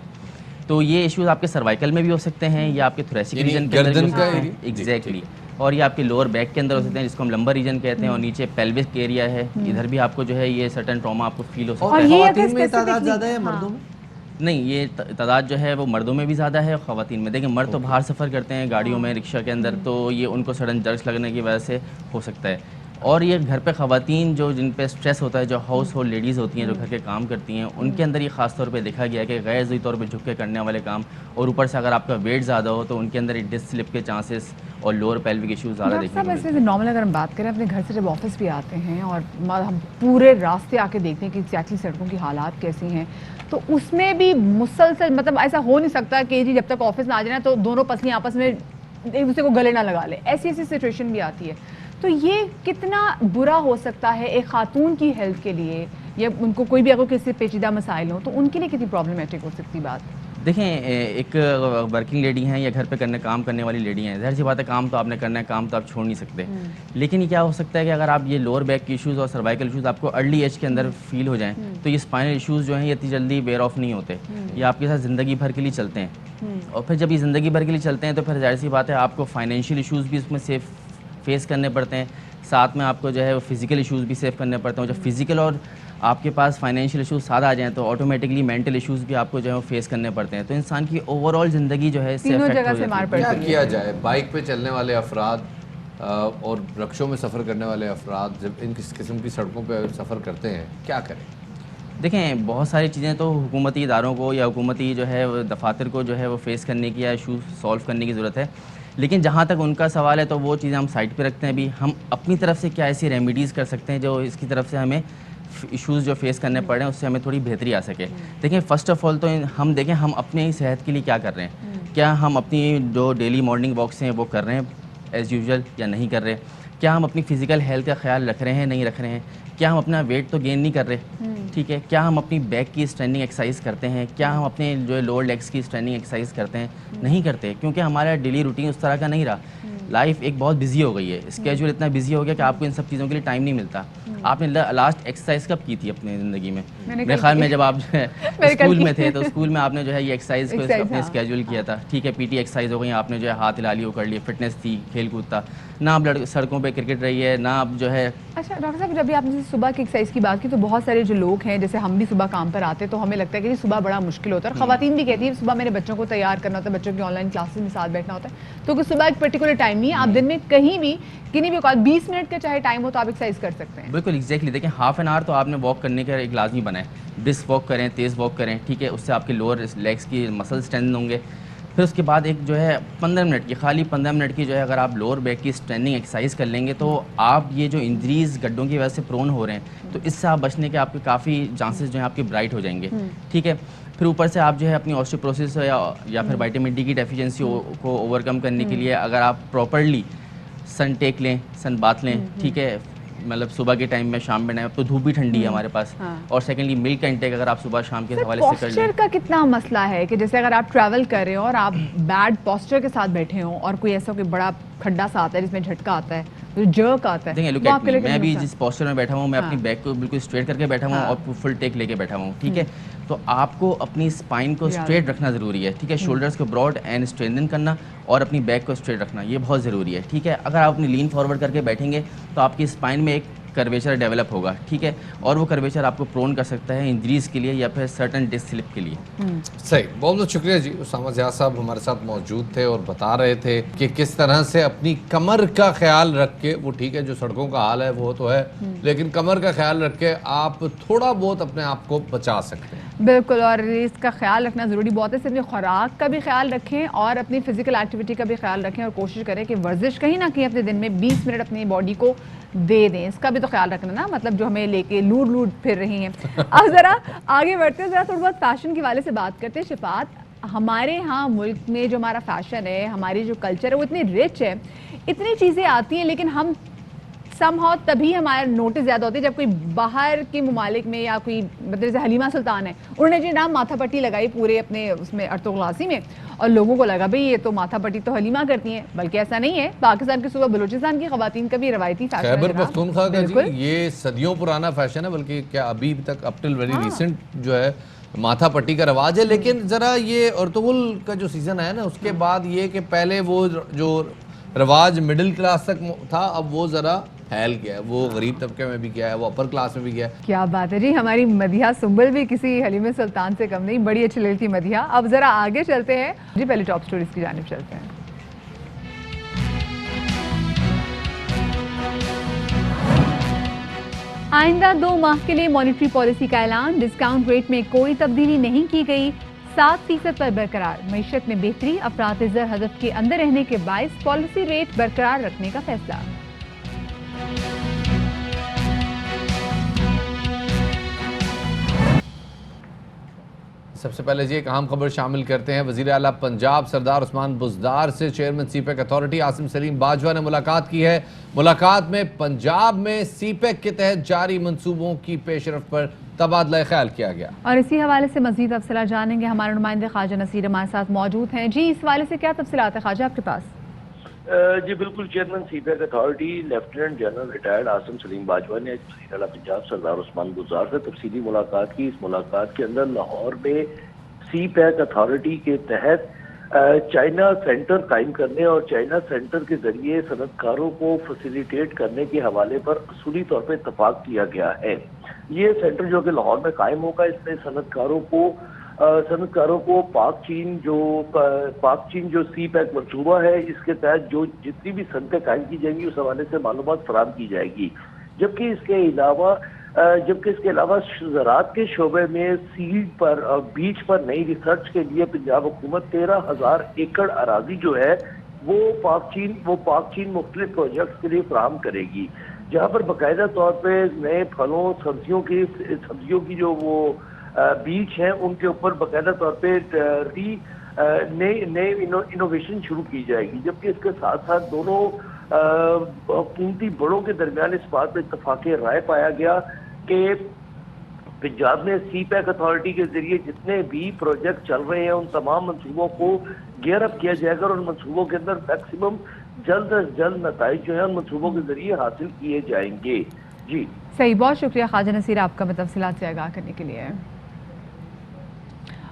G: تو یہ ایشوز آپ کے سروائیکل میں بھی ہو سکتے ہیں یا آپ کے تھوریسک ریجن کے اندر بھی ہو سکتے ہیں, ایگزیکٹلی, اور یہ آپ کے لوور بیک کے اندر ہو سکتے ہیں جس کو ہم لمبر ریجن کہتے ہیں, اور نیچے پیلوک ایریا ہے, ادھر بھی آپ کو جو ہے یہ سرٹن ٹراما آپ کو فیل ہو سکتا ہے.
B: خواتین میں تعداد زیادہ ہے مردوں میں؟
G: نہیں, یہ تعداد جو ہے وہ مردوں میں بھی زیادہ ہے, خواتین میں. دیکھیں مرد تو باہر سفر کرتے ہیں گاڑیوں میں, رکشہ کے اندر, تو یہ ان کو سڈن جرکس لگنے کی وجہ سے ہو سکتا ہے. اور یہ گھر پہ خواتین جو جن پہ اسٹریس ہوتا ہے, جو ہاؤس ہولڈ لیڈیز ہوتی ہیں جو گھر کے کام کرتی ہیں, ان کے اندر یہ خاص طور پہ دیکھا گیا ہے کہ غیر ضروری طور پہ جھک کے کرنے والے کام, اور اوپر سے اگر آپ کا ویٹ زیادہ ہو تو ان کے اندر ڈسک سلپ کے چانسز اور لوور پیلوک ایشوز زیادہ دیکھنے کو ملتے ہیں.
D: نارمل اگر ہم بات کریں اپنے گھر سے جب آفس بھی آتے ہیں اور ہم پورے راستے آ کے دیکھتے ہیں کہ ایگزیکٹلی سڑکوں کی حالات کیسی ہیں, تو اس میں بھی مسلسل مطلب ایسا ہو نہیں سکتا کہ جی جب تک آفس نہ آ جائے نا تو دونوں پسلیاں آپس میں ایک دوسرے کو گلے نہ لگا لے, ایسی سچویشن بھی آتی ہے. تو یہ کتنا برا ہو سکتا ہے ایک خاتون کی ہیلتھ کے لیے, یا ان کو کوئی بھی اگر کسی پیچیدہ مسائل ہوں تو ان کے لیے کتنی پرابلمٹک ہو سکتی بات؟
G: دیکھیں, ایک ورکنگ لیڈی ہیں یا گھر پہ کام کرنے والی لیڈی ہیں, ظاہر سی بات ہے کام تو آپ نے کرنا ہے, کام تو آپ چھوڑ نہیں سکتے. لیکن یہ کیا ہو سکتا ہے کہ اگر آپ یہ لوور بیک کی ایشوز اور سروائیکل ایشوز آپ کو ارلی ایج کے اندر فیل ہو جائیں تو یہ اسپائنل ایشوز جو ہیں یہ اتنی جلدی ویئر آف نہیں ہوتے, یہ آپ کے ساتھ زندگی بھر کے لیے چلتے ہیں. اور پھر جب یہ زندگی بھر کے لیے چلتے ہیں تو پھر ظاہر سی بات ہے آپ کو فائنینشیل ایشوز بھی اس میں فیس کرنے پڑتے ہیں, ساتھ میں آپ کو جو ہے وہ فزیکل ایشوز بھی سیو کرنے پڑتے ہیں. جب فزیکل اور آپ کے پاس فائنینشیل ایشوز ساتھ آ جائیں تو آٹومیٹکلی مینٹل ایشوز بھی آپ کو جو ہے وہ فیس کرنے پڑتے ہیں. تو انسان کی اوور آل زندگی جو ہے اس سے افیکٹ ہو جاتی ہے.
B: کیا کیا جائے بائک پہ چلنے والے افراد اور رکشوں میں سفر کرنے والے افراد جب ان کس قسم کی سڑکوں پہ سفر کرتے ہیں, کیا کریں؟
G: دیکھیں, بہت ساری چیزیں تو حکومتی اداروں کو یا حکومتی جو ہے دفاتر کو جو ہے وہ فیس کرنے کی یا ایشوز سولو کرنے کی ضرورت ہے. لیکن جہاں تک ان کا سوال ہے تو وہ چیزیں ہم سائڈ پہ رکھتے ہیں. ابھی ہم اپنی طرف سے کیا ایسی ریمیڈیز کر سکتے ہیں جو اس کی طرف سے ہمیں ایشوز جو فیس کرنے پڑ رہے ہیں اس سے ہمیں تھوڑی بہتری آ سکے. دیکھیں, فرسٹ آف آل تو ہم دیکھیں ہم اپنے ہی صحت کے لیے کیا کر رہے ہیں. کیا ہم اپنی جو ڈیلی مارننگ واکس ہیں وہ کر رہے ہیں ایز یوزول یا نہیں کر رہے؟ کیا ہم اپنی فزیکل ہیلتھ کا خیال رکھ رہے ہیں, نہیں رکھ رہے ہیں؟ کیا ہم اپنا ویٹ تو گین نہیں کر رہے, ٹھیک ہے, کیا ہم اپنی بیک کی اسٹریننگ ایکسرسائز کرتے ہیں, کیا ہم اپنے جو ہے لوور لیگس کی اسٹریننگ ایکسرسائز کرتے ہیں, نہیں کرتے, کیونکہ ہمارا ڈیلی روٹین اس طرح کا نہیں رہا. لائف ایک بہت بزی ہو گئی ہے, اسکیجول اتنا بزی ہو گیا کہ آپ کو ان سب چیزوں کے لیے ٹائم نہیں ملتا. آپ نے لاسٹ ایکسرسائز کب کی تھی اپنی زندگی میں؟ میرے خیال میں جب آپ جو ہے اسکول میں تھے تو اسکول میں آپ نے جو ہے یہ ایکسرسائز کو اپنے اسکیجول کیا تھا, ٹھیک ہے, پی ٹی ایکسرسائز ہو گئی, آپ نے جو ہے ہاتھ ہلا لی, وہ کر لیے, فٹنس تھی, کھیل کود تھا. نہ آپ سڑکوں پہ کرکٹ رہی ہے, نہ آپ جو ہے.
D: اچھا ڈاکٹر صاحب, جب بھی آپ نے صبح کی ایکسرسائز کی بات کی تو بہت سارے جو لوگ ہیں جیسے ہم بھی صبح کام پر آتے ہیں تو ہمیں لگتا ہے کہ صبح بڑا مشکل ہوتا ہے, اور خواتین بھی کہتی ہیں صبح میرے بچوں کو تیار کرنا ہوتا ہے, بچوں کی آن لائن کلاسز میں ساتھ بیٹھنا ہوتا ہے, تو کہ صبح ایک پرٹیکولر ٹائم نہیں ہے, آپ دن میں کہیں بھی کنہیں بھی اوقات 20 منٹ کا چاہے ٹائم ہو تو آپ ایکسرسائز کر سکتے ہیں.
G: بالکل ایگزیکٹلی. دیکھیں, ہاف این آور تو آپ نے واک کرنے کا ایک لازمی بنا ہے. برسک واک کریں, تیز واک کریں, ٹھیک ہے, اس سے آپ کے لوور لیگس کی مسل اسٹرینتھ ہوں گے. پھر اس کے بعد ایک جو ہے 15 منٹ کی, خالی 15 منٹ کی جو ہے اگر آپ لوور بیک کی اسٹریننگ ایکسرسائز کر لیں گے تو آپ یہ جو انجریز گڈوں کی وجہ سے پرون ہو رہے ہیں تو اس سے آپ بچنے کے آپ کے کافی چانسز جو ہیں آپ کے برائٹ ہو جائیں گے, ٹھیک ہے. پھر اوپر سے آپ جو ہے اپنی آسٹیوپروسس یا پھر وائٹامن ڈی کی ڈیفیشنسی کو اوور کم کرنے کے لیے اگر آپ پراپرلی سن ٹیک لیں, سن بات لیں, ٹھیک ہے, مطلب صبح کے ٹائم میں, شام میں ٹائم, اب تو دھوپ بھی ٹھنڈی ہے ہمارے پاس, اور سیکنڈلی ملک کا انٹیک اگر آپ صبح شام کے حوالے سے کر لیں.
D: پوسچر کا کتنا مسئلہ ہے کہ جیسے اگر آپ ٹریول کر رہے ہو اور آپ بیڈ پوسچر کے ساتھ بیٹھے ہوں اور کوئی ایسا کوئی بڑا کھڈا سا آتا ہے جس میں جھٹکا آتا ہے, جرک آتا ہے,
G: دیکھیں, لک ایٹ می, میں بھی جس پوسچر میں بیٹھا ہوں میں اپنی بیک کو بالکل اسٹریٹ کر کے بیٹھا ہوں اور فل ٹیک لے کے بیٹھا ہوں, ٹھیک ہے. تو آپ کو اپنی اسپائن کو اسٹریٹ رکھنا ضروری ہے, ٹھیک ہے, شولڈرس کو براڈ اینڈ اسٹرینتھن کرنا اور اپنی بیک کو اسٹریٹ رکھنا یہ بہت ضروری ہے, ٹھیک ہے. اگر آپ اپنی لین فارورڈ کر کے بیٹھیں گے تو آپ کی اسپائن میں ایک کرویچر ڈیولپ ہوگا, ٹھیک ہے, اور وہ کرویچر آپ کو پرون کر سکتا ہے انجریز کے لیے یا پھر سرٹن ڈسک سلپ کے لیے.
B: صحیح, بہت بہت شکریہ جی. اسامہ ضیاء صاحب ہمارے ساتھ موجود تھے اور بتا رہے تھے کہ کس طرح سے اپنی کمر کا خیال رکھ کے, وہ ٹھیک ہے جو سڑکوں کا حال ہے وہ تو ہے, لیکن کمر کا خیال رکھ کے آپ تھوڑا بہت اپنے آپ کو بچا سکتے ہیں.
D: بالکل, اور اس کا خیال رکھنا ضروری بہت ہے. صرف اپنی خوراک کا بھی خیال رکھیں اور اپنی فزیکل ایکٹیویٹی کا بھی خیال رکھیں, اور کوشش کریں کہ ورزش کہیں نہ کہیں اپنے دن میں 20 منٹ اپنی باڈی کو دے دیں. اس کا بھی تو خیال رکھنا نا, مطلب جو ہمیں لے کے لوڈ پھر رہی ہیں. اب ذرا آگے بڑھتے ہیں, ذرا تھوڑا بہت فیشن کے والے سے بات کرتے ہیں. شفاعت, ہمارے ہاں ملک میں جو ہمارا فیشن ہے, ہماری جو کلچر ہے وہ اتنی رچ ہے, اتنی چیزیں آتی ہیں, لیکن ہم سم ہاؤ تبھی ہمارا نوٹس زیادہ ہوتی ہے جب کوئی باہر کے ممالک میں, یا کوئی مطلب جیسے حلیمہ سلطان ہے, انہوں نے جو نام ماتھا پٹی لگائی پورے اپنے اس میں ارطغرل میں, اور لوگوں کو لگا بھئی یہ تو ماتھا پٹی تو حلیمہ کرتی ہیں, بلکہ ایسا نہیں ہے. پاکستان کے صوبہ بلوچستان کی خواتین کا بھی روایتی فیشن ہے.
B: خیبر پختونخوا کا جی یہ صدیوں پرانا فیشن ہے, بلکہ کیا ابھی تک اپ ٹل ویری ریسنٹ جو ہے ماتھا پٹی کا رواج ہے. لیکن ذرا یہ ارطغرل کا جو سیزن ہے نا, اس کے بعد یہ کہ پہلے وہ جو رواج مڈل کلاس تک تھا, اب وہ ذرا پھیل گیا ہے, وہ غریب طبقے میں بھی گیا ہے, وہ اپر کلاس میں بھی گیا ہے.
D: کیا بات ہے جی, ہماری مدیحہ سنبل بھی کسی حلیمہ سلطان سے کم نہیں, بڑی اچھی لگتی مدیحہ. اب ذرا آگے چلتے ہیں جی, پہلے ٹاپ سٹوریز کی جانب چلتے ہیں. آئندہ 2 ماہ کے لیے مانیٹری پالیسی کا اعلان, ڈسکاؤنٹ ریٹ میں کوئی تبدیلی نہیں کی گئی, 7% پر برقرار. معیشت میں بہتری, افراط زر ہدف کے اندر رہنے کے باعث پالیسی ریٹ برقرار رکھنے کا فیصلہ.
B: سب سے پہلے ایک اہم خبر شامل کرتے ہیں. وزیر اعلیٰ پنجاب سردار عثمان بزدار سے chairman CPEC authority Asim Saleem Bajwa نے ملاقات کی ہے. ملاقات میں پنجاب میں سی پیک کے تحت جاری منصوبوں کی پیش رفت پر تبادلہ خیال کیا گیا.
D: اور اسی حوالے سے مزید تفصیلات جانیں گے, ہمارے نمائندے خواجہ نصیر ہمارے ساتھ موجود ہیں. جی, اس حوالے سے کیا تفصیلات ہیں خواجہ آپ کے پاس؟
H: جی بالکل, chairman CPEC authority lieutenant general retired Asim Saleem Bajwa نے وزیر اعلیٰ پنجاب سردار عثمان بزدار سے تفصیلی ملاقات کی. اس ملاقات کے اندر لاہور میں سی پیک اتھارٹی کے تحت چائنا سینٹر قائم کرنے اور چائنا سینٹر کے ذریعے صنعت کاروں کو فیسیلیٹیٹ کرنے کے حوالے پر اصولی طور پہ اتفاق کیا گیا ہے. یہ سینٹر جو کہ لاہور میں قائم ہوگا, اس میں صنعت کاروں کو پاک چین جو سی پیک منصوبہ ہے, اس کے تحت جو جتنی بھی صنعتیں قائم کی جائیں گی اس حوالے سے معلومات فراہم کی جائے گی. جبکہ اس کے علاوہ زراعت کے شعبے میں سیڈ پر اور بیج پر نئی ریسرچ کے لیے پنجاب حکومت 13,000 ایکڑ اراضی جو ہے وہ پاک چین مختلف پروجیکٹس کے لیے فراہم کرے گی, جہاں پر باقاعدہ طور پہ نئے پھلوں سبزیوں کی جو وہ بیج ہیں ان کے اوپر باقاعدہ طور پہ نئے انوویشن شروع کی جائے گی. جبکہ اس کے ساتھ ساتھ دونوں حکومتی بڑوں کے درمیان اس بات پہ اتفاق رائے پایا گیا کہ پنجاب میں سی پیک اتھارٹی کے ذریعے جتنے بھی پروجیکٹ چل رہے ہیں ان تمام منصوبوں کو گیئر اپ کیا جائے گا, اور ان منصوبوں کے اندر میکسیمم جلد از جلد نتائج جو ہیں ان منصوبوں کے ذریعے حاصل کیے جائیں گے. جی
D: صحیح, بہت شکریہ خواجہ نصیر آپ کا تفصیلات سے آگاہ کرنے کے لیے.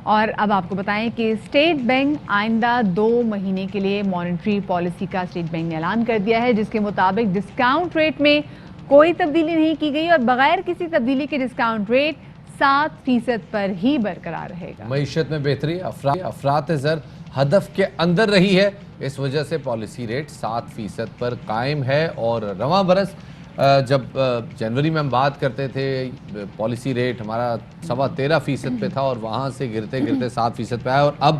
D: اور اب آپ کو بتائیں کہ اسٹیٹ بینک آئندہ 2 مہینے کے لیے مانیٹری پالیسی کا اسٹیٹ بینک نے اعلان کر دیا ہے, جس کے مطابق ڈسکاؤنٹ ریٹ میں کوئی تبدیلی نہیں کی گئی اور بغیر کسی تبدیلی کے ڈسکاؤنٹ ریٹ 7% پر ہی برقرار رہے گا.
B: معیشت میں بہتری, افراط زر ہدف کے اندر رہی ہے, اس وجہ سے پالیسی ریٹ 7% پر قائم ہے. اور رواں برس جب جنوری میں ہم بات کرتے تھے پالیسی ریٹ ہمارا 13.25% پہ تھا, اور وہاں سے گرتے 7% پہ آیا, اور اب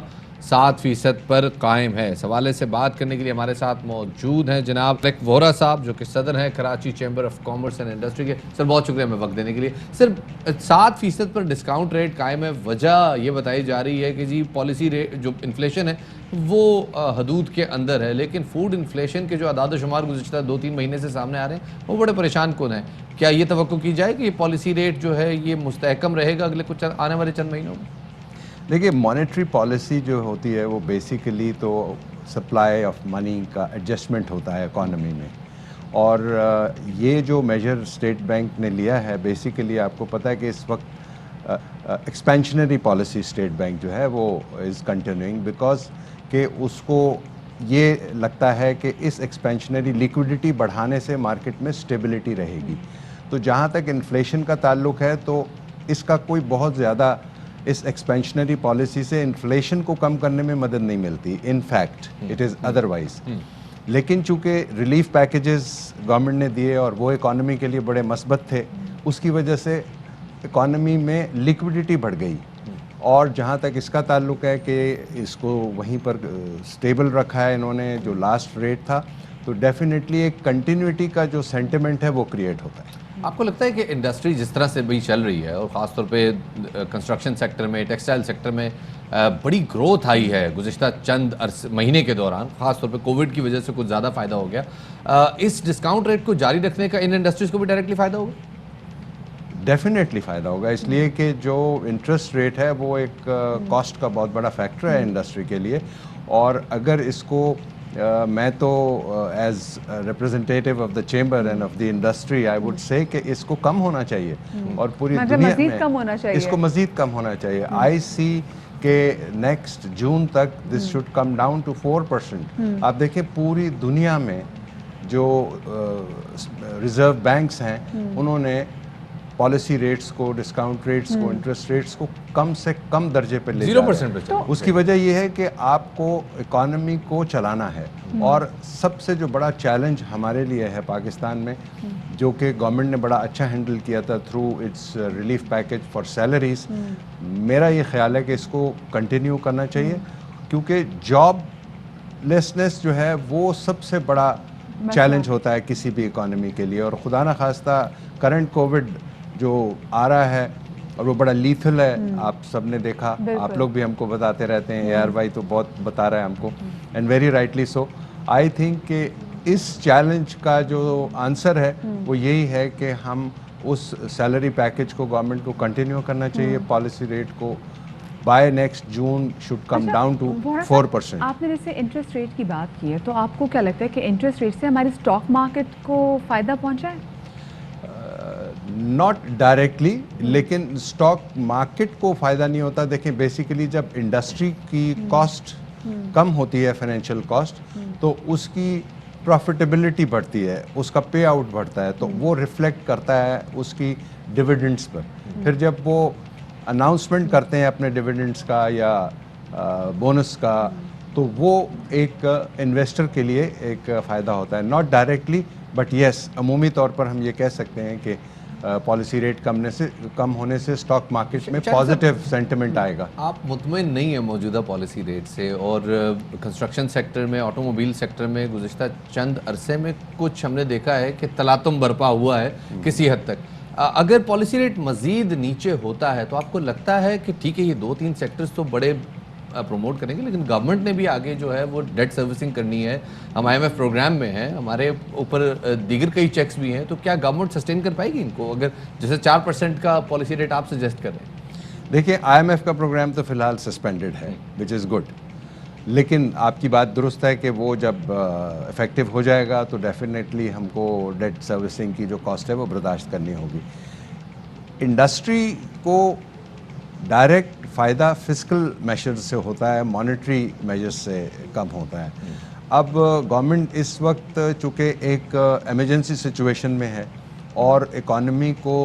B: 7% پر قائم ہے. اس حوالے سے بات کرنے کے لیے ہمارے ساتھ موجود ہیں جناب وہرا صاحب, جو کہ صدر ہیں Karachi chamber of commerce and industry کے. سر بہت شکریہ ہمیں وقت دینے کے لیے. صرف 7% پر ڈسکاؤنٹ ریٹ قائم ہے, وجہ یہ بتائی جا رہی ہے کہ جی پالیسی ریٹ جو انفلیشن ہے وہ حدود کے اندر ہے, لیکن فوڈ انفلیشن کے جو اعداد و شمار گزشتہ 2-3 مہینے سے سامنے آ رہے ہیں وہ بڑے پریشان کن ہیں. کیا یہ توقع کی جائے کہ یہ پالیسی ریٹ جو ہے یہ مستحکم رہے گا اگلے کچھ آنے والے چند مہینوں میں؟
I: دیکھیے, مانیٹری پالیسی جو ہوتی ہے وہ بیسیکلی تو سپلائی آف منی کا ایڈجسٹمنٹ ہوتا ہے اکانومی میں, اور یہ جو میجر اسٹیٹ بینک نے لیا ہے بیسیکلی آپ کو پتہ ہے کہ اس وقت ایکسپینشنری پالیسی اسٹیٹ بینک جو ہے وہ از کنٹینیوئنگ, بیکاز کہ اس کو یہ لگتا ہے کہ اس ایکسپینشنری لیکوڈیٹی بڑھانے سے مارکیٹ میں اسٹیبلٹی رہے گی. تو جہاں تک انفلیشن کا تعلق ہے تو اس کا کوئی بہت زیادہ اس ایکسپینشنری پالیسی سے انفلیشن کو کم کرنے میں مدد نہیں ملتی, in fact it is otherwise. لیکن چونکہ ریلیف پیکیجز گورنمنٹ نے دیے اور وہ اکانومی کے لیے بڑے مثبت تھے, اس کی وجہ سے اکانومی میں لیکوڈیٹی بڑھ گئی. اور جہاں تک اس کا تعلق ہے کہ اس کو وہیں پر سٹیبل رکھا ہے انہوں نے جو لاسٹ ریٹ تھا, تو ڈیفینیٹلی ایک کنٹینیوٹی کا جو سینٹیمنٹ ہے وہ کریٹ ہوتا ہے.
B: آپ کو لگتا ہے کہ انڈسٹری جس طرح سے بھی چل رہی ہے اور خاص طور پہ کنسٹرکشن سیکٹر میں ٹیکسٹائل سیکٹر میں بڑی گروتھ آئی ہے گزشتہ چند مہینے کے دوران، خاص طور پہ کووڈ کی وجہ سے کچھ زیادہ فائدہ ہو گیا، اس ڈسکاؤنٹ ریٹ کو جاری رکھنے کا ان انڈسٹریز کو بھی ڈائریکٹلی فائدہ ہوگا؟
I: ڈیفینیٹلی فائدہ ہوگا، اس لیے کہ جو انٹرسٹ ریٹ ہے وہ ایک کاسٹ کا بہت بڑا فیکٹر ہے انڈسٹری کے لیے، اور اگر اس کو میں تو as representative of the chamber and of the industry I would say کہ اس کو کم ہونا چاہیے، اور پوری دنیا میں اس کو مزید کم ہونا چاہیے۔ آئی سی کہ نیکسٹ جون تک this should come down to 4%۔ آپ دیکھیں پوری دنیا میں جو ریزرو بینکس ہیں انہوں نے پالیسی ریٹس کو، ڈسکاؤنٹ ریٹس کو، انٹرسٹ ریٹس کو کم سے کم درجے پہ لے
B: 0% پہ چلے۔
I: اس کی وجہ یہ ہے کہ آپ کو اکانومی کو چلانا ہے، اور سب سے جو بڑا چیلنج ہمارے لیے ہے پاکستان میں، جو کہ گورنمنٹ نے بڑا اچھا ہینڈل کیا تھا through its relief package for salaries, میرا یہ خیال ہے کہ اس کو کنٹینیو کرنا چاہیے، کیونکہ جاب لیسنس جو ہے وہ سب سے بڑا چیلنج ہوتا ہے کسی بھی اکانومی کے لیے، اور خدا نخواستہ کرنٹ کووڈ جو آ رہا ہے اور وہ بڑا لیتھل ہے، آپ سب نے دیکھا، آپ لوگ بھی ہم کو بتاتے رہتے ہیں، اے آر وائی تو بہت بتا رہا ہے ہم کو، and very rightly so. I think کہ اس چیلنج کا جو آنسر ہے وہ یہی ہے کہ ہم اس سیلری پیکج کو گورنمنٹ کو کنٹینیو کرنا چاہیے، پالیسی ریٹ کو by next June should come down to 4%۔
D: آپ نے جیسے انٹرسٹ ریٹ کی بات کی ہے، تو آپ کو کیا لگتا ہے کہ انٹرسٹ ریٹ سے ہماری اسٹاک مارکیٹ کو فائدہ پہنچا ہے؟
I: ناٹ ڈائریکٹلی، لیکن اسٹاک مارکیٹ کو فائدہ نہیں ہوتا۔ دیکھیں بیسیکلی جب انڈسٹری کی کاسٹ کم ہوتی ہے، فائنینشیل کاسٹ، تو اس کی پروفیٹیبلٹی بڑھتی ہے، اس کا پے آؤٹ بڑھتا ہے، تو وہ ریفلیکٹ کرتا ہے اس کی ڈویڈنڈس پر۔ پھر جب وہ اناؤنسمنٹ کرتے ہیں اپنے ڈویڈنڈس کا یا بونس کا، تو وہ ایک انویسٹر کے لیے ایک فائدہ ہوتا ہے، ناٹ ڈائریکٹلی بٹ یس، عمومی طور پر ہم یہ کہہ سکتے ہیں کہ پالیسی ریٹ کم ہونے سے اسٹاک مارکیٹ میں پازیٹیو سینٹیمنٹ آئے گا۔
B: آپ مطمئن نہیں ہیں موجودہ پالیسی ریٹ سے؟ اور کنسٹرکشن سیکٹر میں، آٹو موبائل سیکٹر میں گزشتہ چند عرصے میں کچھ ہم نے دیکھا ہے کہ تلاطم برپا ہوا ہے کسی حد تک۔ اگر پالیسی ریٹ مزید نیچے ہوتا ہے تو آپ کو لگتا ہے کہ ٹھیک ہے یہ 2-3 سیکٹرز تو بڑے پروموٹ کریں گے، لیکن گورنمنٹ نے بھی آگے جو ہے وہ ڈیٹ سروسنگ کرنی ہے، ہم آئی ایم ایف پروگرام میں ہیں، ہمارے اوپر دیگر کئی چیکس بھی ہیں، تو کیا گورنمنٹ سسٹین کر پائے گی ان کو، اگر جیسے 4% کا پالیسی ریٹ آپ سجیسٹ کر رہے ہیں؟
I: دیکھیں آئی ایم ایف کا پروگرام تو فی الحال سسپینڈڈ ہے، وچ از گڈ، لیکن آپ کی بات درست ہے کہ وہ جب افیکٹو ہو جائے گا تو ڈیفینیٹلی ہم کو ڈیٹ سروسنگ کی جو کاسٹ ہے وہ برداشت کرنی ہوگی۔ انڈسٹری کو ڈائریکٹ فائدہ فسکل میجرز سے ہوتا ہے، مانیٹری میجرز سے کم ہوتا ہے۔ اب گورنمنٹ اس وقت چونکہ ایک ایمرجنسی سچویشن میں ہے اور اکانومی کو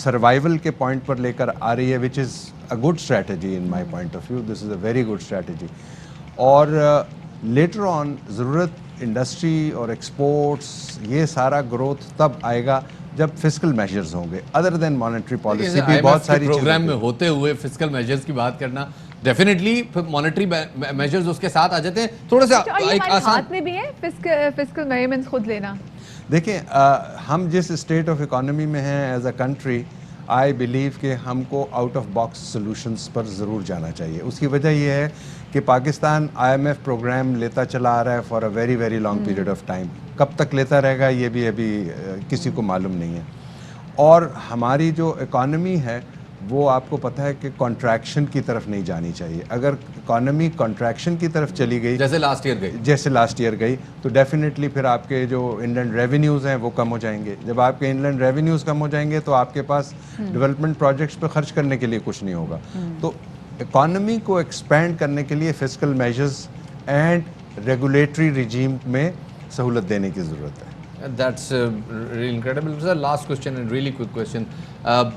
I: سروائیول کے پوائنٹ پر لے کر آ رہی ہے، which is a good strategy in my point of view, this is a very good strategy, اور لیٹر آن ضرورت انڈسٹری اور ایکسپورٹس یہ سارا گروتھ تب آئے گا جب فسکل میجرز ہوں گے، ادر دین مانیٹری پالیسی بھی بہت ساری
B: پروگرام میں ہوتے ہوئے فسکل میجرز کی بات کرنا، ڈیفینیٹلی مانیٹری میجرز اس کے ساتھ آ جاتے ہیں، تھوڑا سا ایک آسان
D: ہاتھ میں بھی ہے فسکل میجرمنٹس خود لینا۔
I: دیکھیں ہم جس اسٹیٹ آف اکانومی میں ہیں as a country, I believe کہ ہم کو آؤٹ آف باکس سولوشنس پر ضرور جانا چاہیے۔ اس کی وجہ یہ ہے کہ Pakistan I M F program لیتا چلا آ رہا ہے for a very very long period of time, کب تک لیتا رہے گا یہ بھی ابھی کسی کو معلوم نہیں ہے، اور ہماری جو اکانومی ہے وہ آپ کو پتہ ہے کہ کانٹریکشن کی طرف نہیں جانی چاہیے۔ اگر اکانومی کانٹریکشن کی طرف چلی گئی
B: جیسے لاسٹ ایئر گئی تو ڈیفینیٹلی پھر آپ کے جو انلینڈ ریونیوز ہیں وہ کم ہو جائیں گے۔ جب آپ کے انلینڈ ریونیوز کم ہو جائیں گے تو آپ کے پاس ڈیولپمنٹ پروجیکٹس پہ خرچ کرنے کے لیے کچھ نہیں ہوگا۔ تو اکانومی کو ایکسپینڈ کرنے کے لیے فسکل میجرز اینڈ ریگولیٹری رجیم میں سہولت دینے کی ضرورت ہے۔ That's really incredible. Sir, last question and really quick question.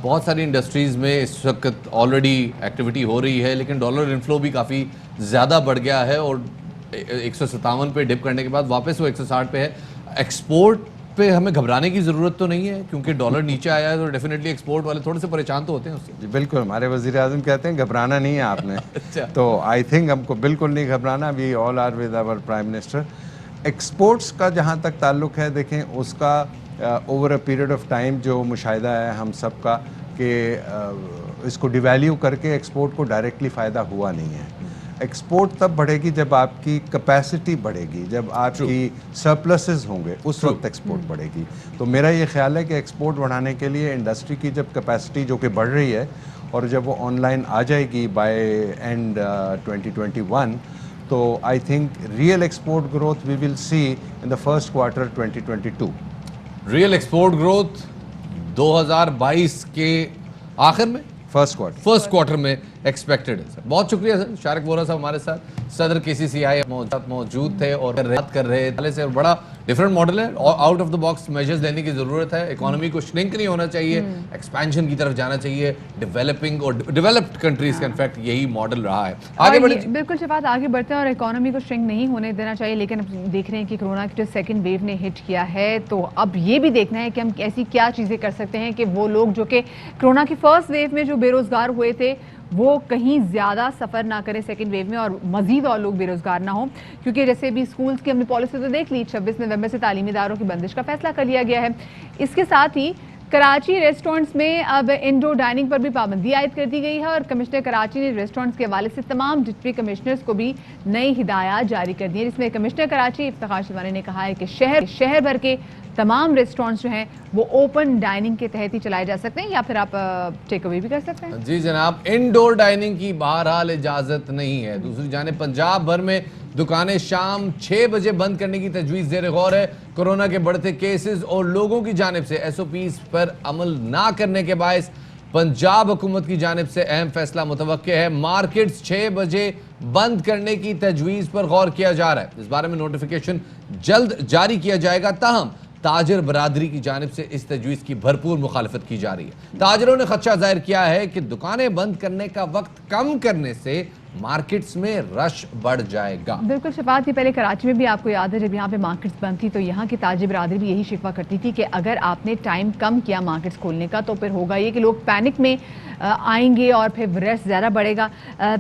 B: بہت ساری انڈسٹریز میں اس وقت آلریڈی ایکٹیویٹی ہو رہی ہے، لیکن ڈالر انفلو بھی کافی زیادہ بڑھ گیا ہے اور 157 پہ ڈپ کرنے کے بعد واپس وہ 160 پہ ہے۔ ایکسپورٹ پہ ہمیں گھبرانے کی ضرورت تو نہیں ہے کیونکہ ڈالر نیچے آیا ہے تو ڈیفینیٹلی ایکسپورٹ والے تھوڑے سے پریشان تو ہوتے ہیں اس سے؟
I: جی بالکل، ہمارے وزیر اعظم کہتے ہیں گھبرانا نہیں ہے آپ نے، تو آئی تھنک ہم کو بالکل نہیں گھبرانا، we all are with our prime minister. Exports کا جہاں تک تعلق ہے، دیکھیں اس کا over a period of time جو مشاہدہ ہے ہم سب کا کہ اس کو ڈیویلیو کر کے ایکسپورٹ کو ڈائریکٹلی فائدہ ہوا نہیں ہے. ایکسپورٹ تب بڑھے گی جب آپ کی کیپیسٹی بڑھے گی, جب آپ کی سرپلسز ہوں گے اس وقت ایکسپورٹ بڑھے گی. تو میرا یہ خیال ہے کہ ایکسپورٹ بڑھانے کے لیے انڈسٹری کی جب کیپیسٹی جو کہ بڑھ رہی ہے اور جب وہ آن لائن آ جائے گی بائی اینڈ 2021, تو I think real export growth we will see in the first quarter 2022.
B: Real export growth 2022 کے آخر میں فرسٹ کوارٹر میں ایکسپیکٹڈ ہے سر. بہت شکریہ سر. شارق وورا صاحب ہمارے ساتھ صدر KCCI موجود تھے اور بات کر رہے تھے. بڑا ڈفرنٹ ماڈل ہے اور out of the box measures لینے کی ضرورت ہے. اکانومی کو شرنک نہیں ہونا چاہیے, ایکسپینشن کی طرف جانا چاہیے. ڈیولپنگ اور ڈیولپڈ کنٹریز کا انفیکٹ یہی ماڈل رہا ہے. آگے بڑھیں.
D: بالکل شفاعت, آگے بڑھتے ہیں اور اکانومی کو شرنک نہیں ہونے دینا چاہیے. لیکن اب دیکھ رہے ہیں کہ کورونا کی جو سیکنڈ ویو نے ہٹ کیا ہے, تو اب یہ بھی دیکھنا ہے کہ ہم ایسی کیا چیزیں کر سکتے ہیں کہ وہ لوگ جو کہ کورونا کی فرسٹ ویو میں جو بے روزگار ہوئے تھے وہ کہیں زیادہ سفر نہ کریں سیکنڈ ویو میں, اور مزید اور لوگ بے روزگار نہ ہوں. کیونکہ جیسے بھی اسکولز کی ہم نے پالیسی تو دیکھ لی, 26 نومبر سے تعلیمی اداروں کی بندش کا فیصلہ کر لیا گیا ہے. اس کے ساتھ ہی کراچی ریسٹورنٹس میں اب انڈور ڈائننگ پر بھی پابندی عائد کر دی گئی ہے, اور کمشنر کراچی نے ریسٹورنٹس کے حوالے سے تمام ڈپٹی کمشنرز کو بھی نئی ہدایات جاری کر دی ہیں, جس میں کمشنر کراچی افتخار شیروانی نے کہا ہے کہ شہر بھر کے تمام ریسٹورنٹس جو ہیں وہ اوپن ڈائننگ کے تحت ہی چلائے جا سکتے ہیں, یا پھر آپ ٹیک اوے بھی کر سکتے ہیں.
B: جی جناب, انڈور ڈائننگ کی بہرحال اجازت نہیں ہے. دوسری جانب پنجاب بھر میں دکانیں شام 6 بجے بند کرنے کی تجویز زیر غور ہے. کورونا کے بڑھتے کیسز اور لوگوں کی جانب سے SOPs پر عمل نہ کرنے کے باعث پنجاب حکومت کی جانب سے اہم فیصلہ متوقع ہے. مارکیٹس 6 بجے بند کرنے کی تجویز پر غور کیا جا رہا ہے. اس بارے میں نوٹیفیکیشن جلد جاری کیا جائے گا. تاہم تاجر برادری کی جانب سے اس تجویز کی بھرپور مخالفت کی جا رہی ہے. تاجروں نے خدشہ ظاہر کیا ہے کہ دکانیں بند کرنے کا وقت کم کرنے سے مارکیٹس میں رش بڑھ جائے گا.
D: بالکل شفاعت, ہی پہلے کراچی میں بھی آپ کو یاد ہے جب یہاں پہ مارکیٹس بند تھی تو یہاں کی تاجر برادری بھی یہی شکوہ کرتی تھی کہ اگر آپ نے ٹائم کم کیا مارکیٹس کھولنے کا تو پھر ہوگا یہ کہ لوگ پینک میں آئیں گے اور پھر رش زیادہ بڑھے گا.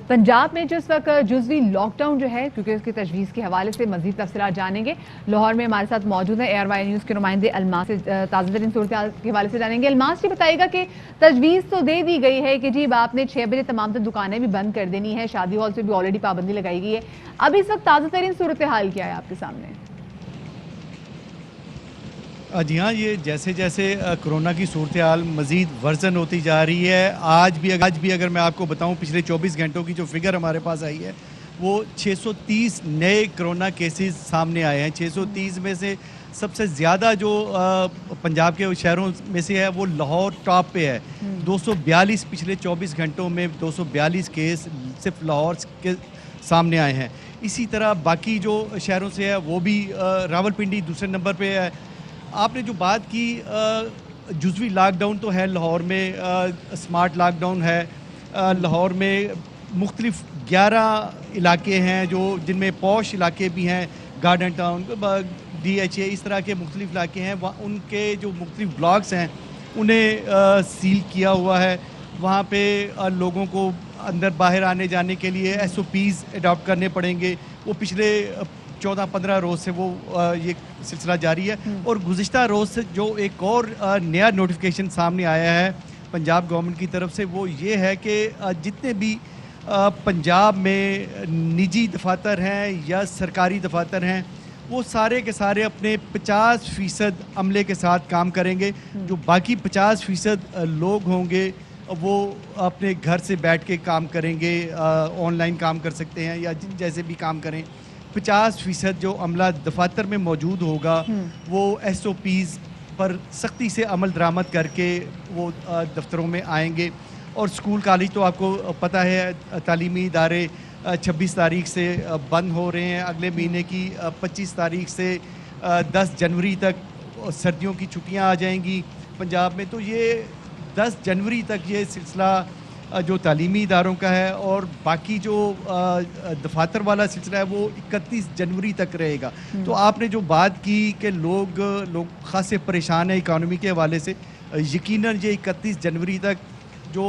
D: پنجاب میں جو اس وقت جزوی لاک ڈاؤن جو ہے, کیونکہ اس کی تجویز کے حوالے سے مزید تفصیلات جانیں گے. لاہور میں ہمارے ساتھ موجود ہیں ARY نیوز کے نمائندے الماس سے تازہ ترین صورتحال کے حوالے سے جانیں گے. الماس جی بتائیے گا کہ تجویز تو دے دی گئی ہے کہ جی آپ نے 6 بجے تمام تر دکانیں بھی بند کر دینی ہے, شادی ہال سے بھی آلریڈی پابندی لگائی گئی ہے. اب اس وقت تازہ ترین صورتحال کیا ہے آپ کے سامنے؟
J: جی ہاں, یہ جیسے جیسے کرونا کی صورتحال مزید ورژن ہوتی جا رہی ہے. آج بھی اگر میں آپ کو بتاؤں پچھلے 24 گھنٹوں کی جو فگر ہمارے پاس آئی ہے وہ 630 نئے کرونا کیسز سامنے آئے ہیں. 630 میں سے سب سے زیادہ جو پنجاب کے شہروں میں سے ہے وہ لاہور ٹاپ پہ ہے. 242 پچھلے 24 گھنٹوں میں 242 کیس صرف لاہور کے سامنے آئے ہیں. اسی طرح باقی جو شہروں سے ہے وہ بھی راولپنڈی دوسرے نمبر پہ ہے. آپ نے جو بات کی جزوی لاک ڈاؤن تو ہے لاہور میں, اسمارٹ لاک ڈاؤن ہے. لاہور میں مختلف 11 علاقے ہیں جو جن میں پوش علاقے بھی ہیں, گارڈن ٹاؤن, DHA, اس طرح کے مختلف علاقے ہیں. ان کے جو مختلف بلاکس ہیں انہیں سیل کیا ہوا ہے. وہاں پہ لوگوں کو اندر باہر آنے جانے کے لیے SOPs اڈاپٹ کرنے پڑیں گے. وہ پچھلے 14-15 روز سے وہ یہ سلسلہ جاری ہے. اور گزشتہ روز سے جو ایک اور نیا نوٹیفیکیشن سامنے آیا ہے پنجاب گورنمنٹ کی طرف سے وہ یہ ہے کہ جتنے بھی پنجاب میں نجی دفاتر ہیں یا سرکاری دفاتر ہیں وہ سارے کے سارے اپنے 50% عملے کے ساتھ کام کریں گے. جو باقی 50% لوگ ہوں گے وہ اپنے گھر سے بیٹھ کے کام کریں گے, آن لائن کام کر سکتے ہیں یا جیسے بھی کام کریں. 50% جو عملہ دفاتر میں موجود ہوگا وہ SOPs پر سختی سے عمل درآمد کر کے وہ دفتروں میں آئیں گے. اور اسکول کالج تو آپ کو پتہ ہے تعلیمی ادارے 26 تاریخ سے بند ہو رہے ہیں. اگلے مہینے کی 25 تاریخ سے 10 جنوری تک سردیوں کی چھٹیاں آ جائیں گی پنجاب میں. تو یہ 10 جنوری تک یہ سلسلہ جو تعلیمی اداروں کا ہے اور باقی جو دفاتر والا سلسلہ ہے وہ 31 جنوری تک رہے گا. تو آپ نے جو بات کی کہ لوگ خاصے پریشان ہیں اکانومی کے حوالے سے, یقیناً یہ 31 جنوری تک جو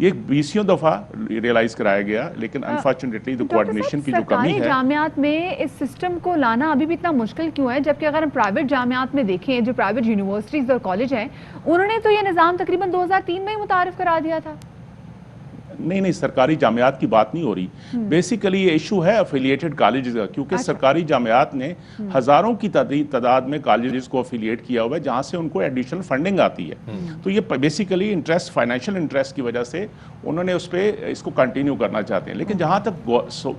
K: یہ 20 دفعہ ریئلائز کرایا گیا, لیکن انفارچونیٹلی تو کوآرڈینیشن کی جو کمی ہے.
D: جامعات میں اس سسٹم کو لانا ابھی بھی اتنا مشکل کیوں ہے, جبکہ اگر ہم پرائیویٹ جامعات میں دیکھیں, جو پرائیویٹ یونیورسٹیز اور کالج ہیں, انہوں نے تو یہ نظام تقریباً 2003 میں ہی متعارف کرا دیا تھا.
K: نہیں, سرکاری جامعات کی بات نہیں ہو رہی. بیسیکلی یہ ایشو ہے افیلیٹڈ کالجز کا, کیونکہ سرکاری جامعات نے ہزاروں کی تعداد میں کالجز کو افیلیٹ کیا ہوا ہے, جہاں سے ان کو ایڈیشنل فنڈنگ آتی ہے. تو یہ بیسیکلی انٹرسٹ, فائنینشیل انٹرسٹ کی وجہ سے انہوں نے اس کو کنٹینیو کرنا چاہتے ہیں. لیکن جہاں تک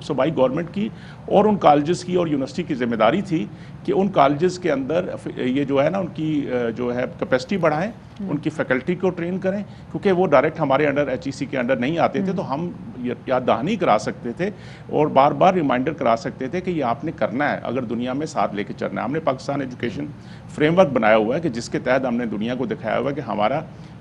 K: صوبائی گورنمنٹ کی اور ان کالجز کی اور یونیورسٹی کی ذمہ داری تھی کہ ان کالجز کے اندر یہ جو ہے نا, ان کی جو ہے کیپیسٹی بڑھائیں, ان کی فیکلٹی کو ٹرین کریں, کیونکہ وہ ڈائریکٹ ہمارے انڈر HEC کے انڈر نہیں آتے تھے, تو ہم یاد دہانی کرا سکتے تھے اور بار بار ریمائنڈر کرا سکتے تھے کہ یہ آپ نے کرنا ہے اگر دنیا میں ساتھ لے کے چلنا ہے. ہم نے پاکستان ایجوکیشن فریم ورک بنایا ہوا ہے کہ جس کے تحت ہم نے دنیا کو دکھایا ہوا ہے کہ ہمارا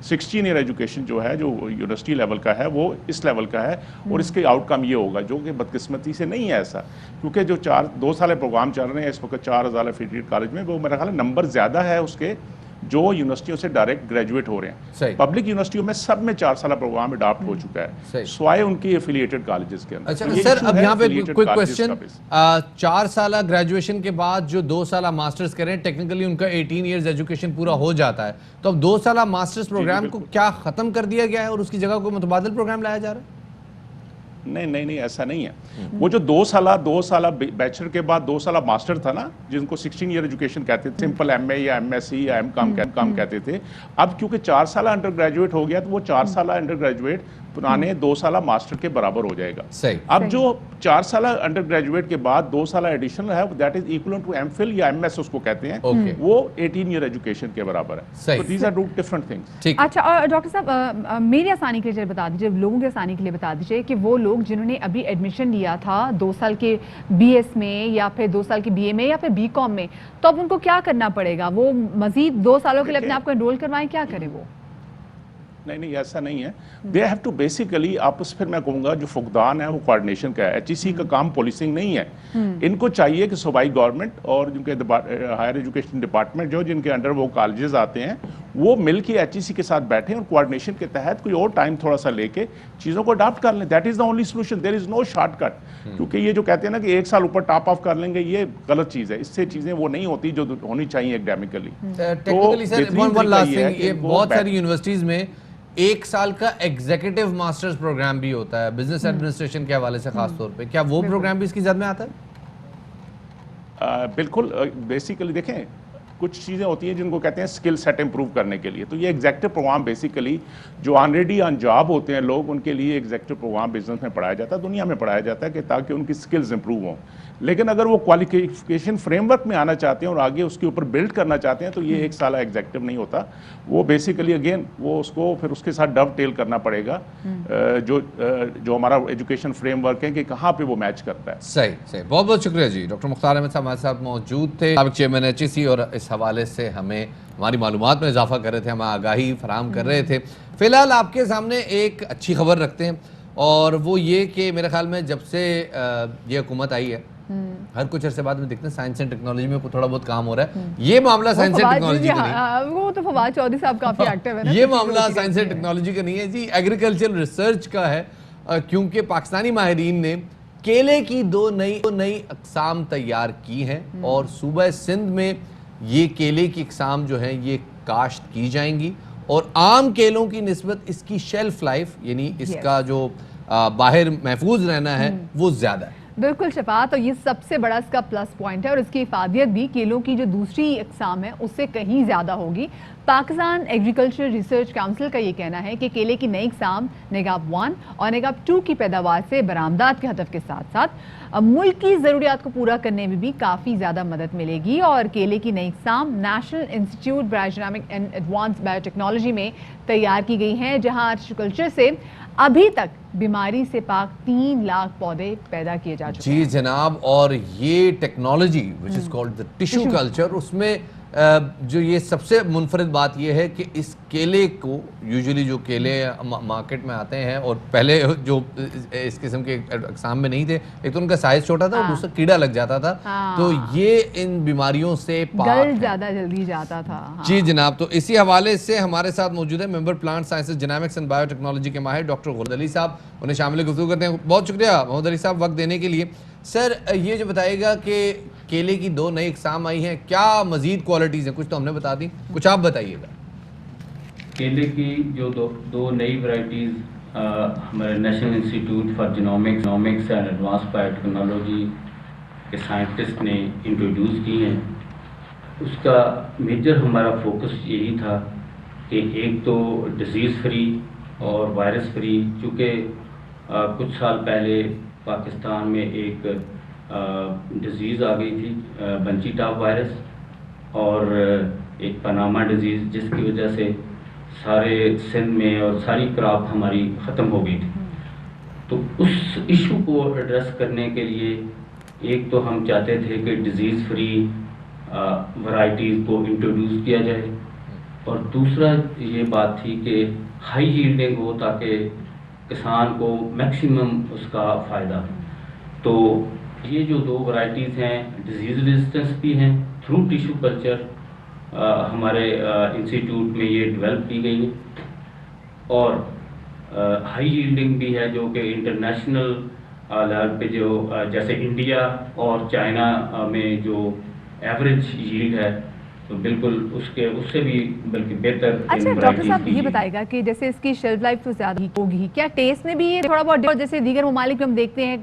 K: 16 ایئر ایجوکیشن جو ہے, جو یونیورسٹی لیول کا ہے, وہ اس لیول کا ہے, اور اس کے آؤٹ کم یہ ہوگا, جو کہ بدقسمتی سے نہیں ہے ایسا, کیونکہ جو 2 سال پروگرام چل رہے ہیں اس وقت 4000 افیلیٹڈ کالج میں, وہ میرا خیال ہے نمبر زیادہ ہے اس کے جو یونیورسٹیوں سے ڈائریکٹ گریجویٹ ہو رہے ہیں. پبلک یونیورسٹیوں میں سب میں 4 سالہ پروگرام اڈاپٹ ہو چکا ہے, سوائے ان کی افیلیٹڈ کالجز کے اندر.
B: اچھا سر, اب یہاں پہ کوئی کوشچن, 4 سالہ گریجویشن کے بعد جو 2 سالہ ماسٹرز کریں, ٹیکنیکلی ان کا 18 ایئرز ایجوکیشن پورا ہو جاتا ہے, تو اب 2 سالہ ماسٹرز پروگرام کو کیا ختم کر دیا گیا ہے اور اس کی جگہ کوئی متبادل پروگرام لایا جا رہا ہے؟
K: نہیں, ایسا نہیں ہے. وہ جو 2 سالہ بیچلر کے بعد 2 سالہ ماسٹر تھا نا, جن کو 16 ایئر ایجوکیشن کہتے تھے, سمپل MA یا MSc یا M.Com کہتے تھے, اب کیونکہ 4 سالہ انڈر گریجویٹ ہو گیا, تو وہ 4 سالہ انڈر گریجویٹ پرانے 2 سالہ ماسٹر کے برابر ہو جائے گا. اب جو 4 سالہ انڈر گریجویٹ کے بعد 2 سالہ ایڈیشنل ہے, that is equivalent to M.Phil یا MS اس کو کہتے ہیں, وہ 18 ایئر ایجوکیشن کے برابر ہے. So these are two different things.
D: اچھا, اور ڈاکٹر صاحب میری آسانی کے لیے بتا دیجیے, لوگوں کی آسانی کے لیے بتا دیجیے کہ وہ لوگ جنہوں نے ابھی ایڈمیشن لیا تھا 2 سال کے BS میں یا پھر 2 سال کے BA میں یا پھر BCom میں, تو اب ان کو کیا کرنا پڑے گا؟ وہ مزید 2 سالوں کے لیے اپنے آپ کو انرول کروائیں, کیا کریں وہ؟
K: نہیں, ایسا نہیں ہے. دے ہیو ٹو بیسیکلی آپس, پھر میں کہوں گا جو فقدان ہے وہ کوآرڈینیشن کا ہے. HEC کا کام پولیسنگ نہیں ہے. ان کو چاہیے کہ صوبائی گورنمنٹ اور جن کے ہائر ایجوکیشن ڈپارٹمنٹ جن کے انڈر وہ کالجز آتے ہیں, وہ مل کے HEC کے ساتھ بیٹھیں اور کوآرڈینیشن کے تحت کوئی اور ٹائم تھوڑا سا لے کے چیزوں کو اڈاپٹ کر لیں. That is the only solution, there is no shortcut. کیونکہ یہ جو کہتے ہیں نا کہ 1 سال اوپر ٹاپ آف کر لیں گے, یہ غلط چیز ہے. اس سے چیزیں وہ نہیں ہوتی جو ہونی چاہیے اکیڈیمکلی.
B: ٹیکنیکلی سر, بہت ساری یونیورسٹیز میں 1 سال کا ایگزیکٹو ماسٹرز پروگرام بھی ہوتا ہے, بزنس ایڈمنسٹریشن کے حوالے سے خاص طور پہ. کیا وہ پروگرام بھی اس کی زد میں آتا ہے؟
K: بالکل. بیسیکلی دیکھیں, کچھ چیزیں ہوتی ہیں جن کو کہتے ہیں اسکل سیٹ امپروو کرنے کے لیے. تو یہ ایگزیکٹو پروگرام بیسیکلی جو آلریڈی آن جاب ہوتے ہیں لوگ, ان کے لیے ایگزیکٹو پروگرام بزنس میں پڑھایا جاتا ہے, دنیا میں پڑھایا جاتا ہے, کہ تاکہ ان کی اسکلز امپروو ہوں. لیکن اگر وہ کوالیفیکیشن فریم ورک میں آنا چاہتے ہیں اور آگے اس کے اوپر بلڈ کرنا چاہتے ہیں, تو یہ 1 سالہ ایگزیکٹو نہیں ہوتا. وہ بیسیکلی اگین وہ اس کو پھر اس کے ساتھ ڈو ٹیل کرنا پڑے گا, جو ہمارا ایجوکیشن فریم ورک ہے کہ کہاں پہ وہ میچ کرتا ہے.
B: صحیح. بہت بہت شکریہ جی. ڈاکٹر مختار احمد صاحب ہمارے ساتھ موجود تھے, سابق چیئرمین HEC, اور اس حوالے سے ہمیں ہماری معلومات میں اضافہ کر رہے تھے, ہمیں آگاہی فراہم کر رہے تھے. فی الحال آپ کے سامنے ایک اچھی خبر رکھتے ہیں, اور وہ یہ کہ میرے خیال میں جب سے یہ حکومت آئی ہے, ہر کچھ عرصے بعد میں دیکھتے ہیں سائنس اینڈ ٹیکنالوجی میں تھوڑا بہت کام ہو رہا ہے. یہ معاملہ سائنس اینڈ ٹیکنالوجی کا نہیں,
D: وہ تو فواد چودھری صاحب کافی ایکٹیو ہے نا,
B: یہ معاملہ سائنس اینڈ ٹیکنالوجی کا نہیں ہے جی, ایگریکلچر ریسرچ کا ہے. کیونکہ پاکستانی ماہرین نے کیلے کی 2 نئی اقسام تیار کی ہیں, اور صوبہ سندھ میں یہ کیلے کی اقسام جو ہیں یہ کاشت کی جائیں گی, اور عام کیلوں کی نسبت اس کی شیلف لائف, یعنی اس کا جو باہر محفوظ رہنا ہے, وہ زیادہ ہے.
D: بالکل شفاعت, اور یہ سب سے بڑا اس کا پلس پوائنٹ ہے, اور اس کی افادیت بھی کیلوں کی جو دوسری اقسام ہے اس سے کہیں زیادہ ہوگی. پاکستان ایگریکلچر ریسرچ کونسل کا یہ کہنا ہے کہ کیلے کی نئی اقسام نگاب 1 اور نگاب 2 کی پیداوار سے برآمدات کے ہدف کے ساتھ ساتھ ملک کی ضروریات کو پورا کرنے میں بھی کافی زیادہ مدد ملے گی. اور کیلے کی نئی اقسام national institute biogenomic and advance biotechnology میں تیار کی گئی ہیں, جہاں ہارٹیکلچر سے ابھی تک بیماری سے پاک 3 لاکھ پودے پیدا کیے جا چکے ہیں.
B: جی جناب, اور یہ technology which is called the tissue culture, اس میں جو یہ سب سے منفرد بات یہ ہے کہ اس کیلے کو یوزلی جو کیلے مارکیٹ میں آتے ہیں اور پہلے جو اس قسم کے اقسام میں نہیں تھے، ایک تو ان کا سائز چھوٹا تھا اور دوسرا کیڑا لگ جاتا تھا، تو یہ ان بیماریوں سے
D: گل زیادہ جلدی جاتا تھا۔
B: جی جناب، تو اسی حوالے سے ہمارے ساتھ موجود ہے member plant sciences genomics and biotechnology کے ماہر ڈاکٹر غلام علی صاحب، انہیں شامل گفتگو کرتے ہیں۔ بہت شکریہ محمد علی صاحب وقت دینے کے لیے۔ سر یہ جو بتائیے گا کہ کیلے کی 2 نئی اقسام آئی ہیں، کیا مزید کوالٹیز ہیں؟ کچھ تو ہم نے بتا دی، کچھ آپ بتائیے گا۔
L: کیلے کی جو دو نئی ورائٹیز ہمارے national institute for genomics and advance biotechnology کے سائنٹسٹ نے انٹروڈیوس کی ہیں، اس کا میجر ہمارا فوکس یہی تھا کہ ایک تو ڈیزیز فری اور وائرس فری، چونکہ کچھ سال پہلے پاکستان میں ایک ڈیزیز آ گئی تھی بنچی ٹاپ وائرس اور ایک پاناما ڈیزیز، جس کی وجہ سے سارے سندھ میں اور ساری کراپ ہماری ختم ہو گئی تھی۔ تو اس ایشو کو ایڈریس کرنے کے لیے ایک تو ہم چاہتے تھے کہ ڈیزیز فری ورائٹیز کو انٹروڈیوس کیا جائے، اور دوسرا یہ بات تھی کہ ہائی ییلڈنگ ہو تاکہ کسان کو میکسیمم اس کا فائدہ ہو۔ تو یہ جو 2 ورائٹیز ہیں ڈیزیز ریزسٹنس بھی ہیں، تھرو ٹیشو کلچر ہمارے انسٹیٹیوٹ میں یہ ڈیولپ کی گئی ہے، اور ہائی ییلڈنگ بھی ہے جو کہ انٹرنیشنل لیول پہ جو جیسے انڈیا اور چائنا میں جو ایوریج ییلڈ ہے تو بالکل اس سے بھی بلکہ بہتر۔
D: اچھا ڈاکٹر صاحب یہ بتائے گا کہ جیسے اس کی شیلف لائف تو زیادہ ہوگی، کیا ٹیسٹ میں بھی یہ تھوڑا بہت جیسے دیگر ممالک میں ہم دیکھتے ہیں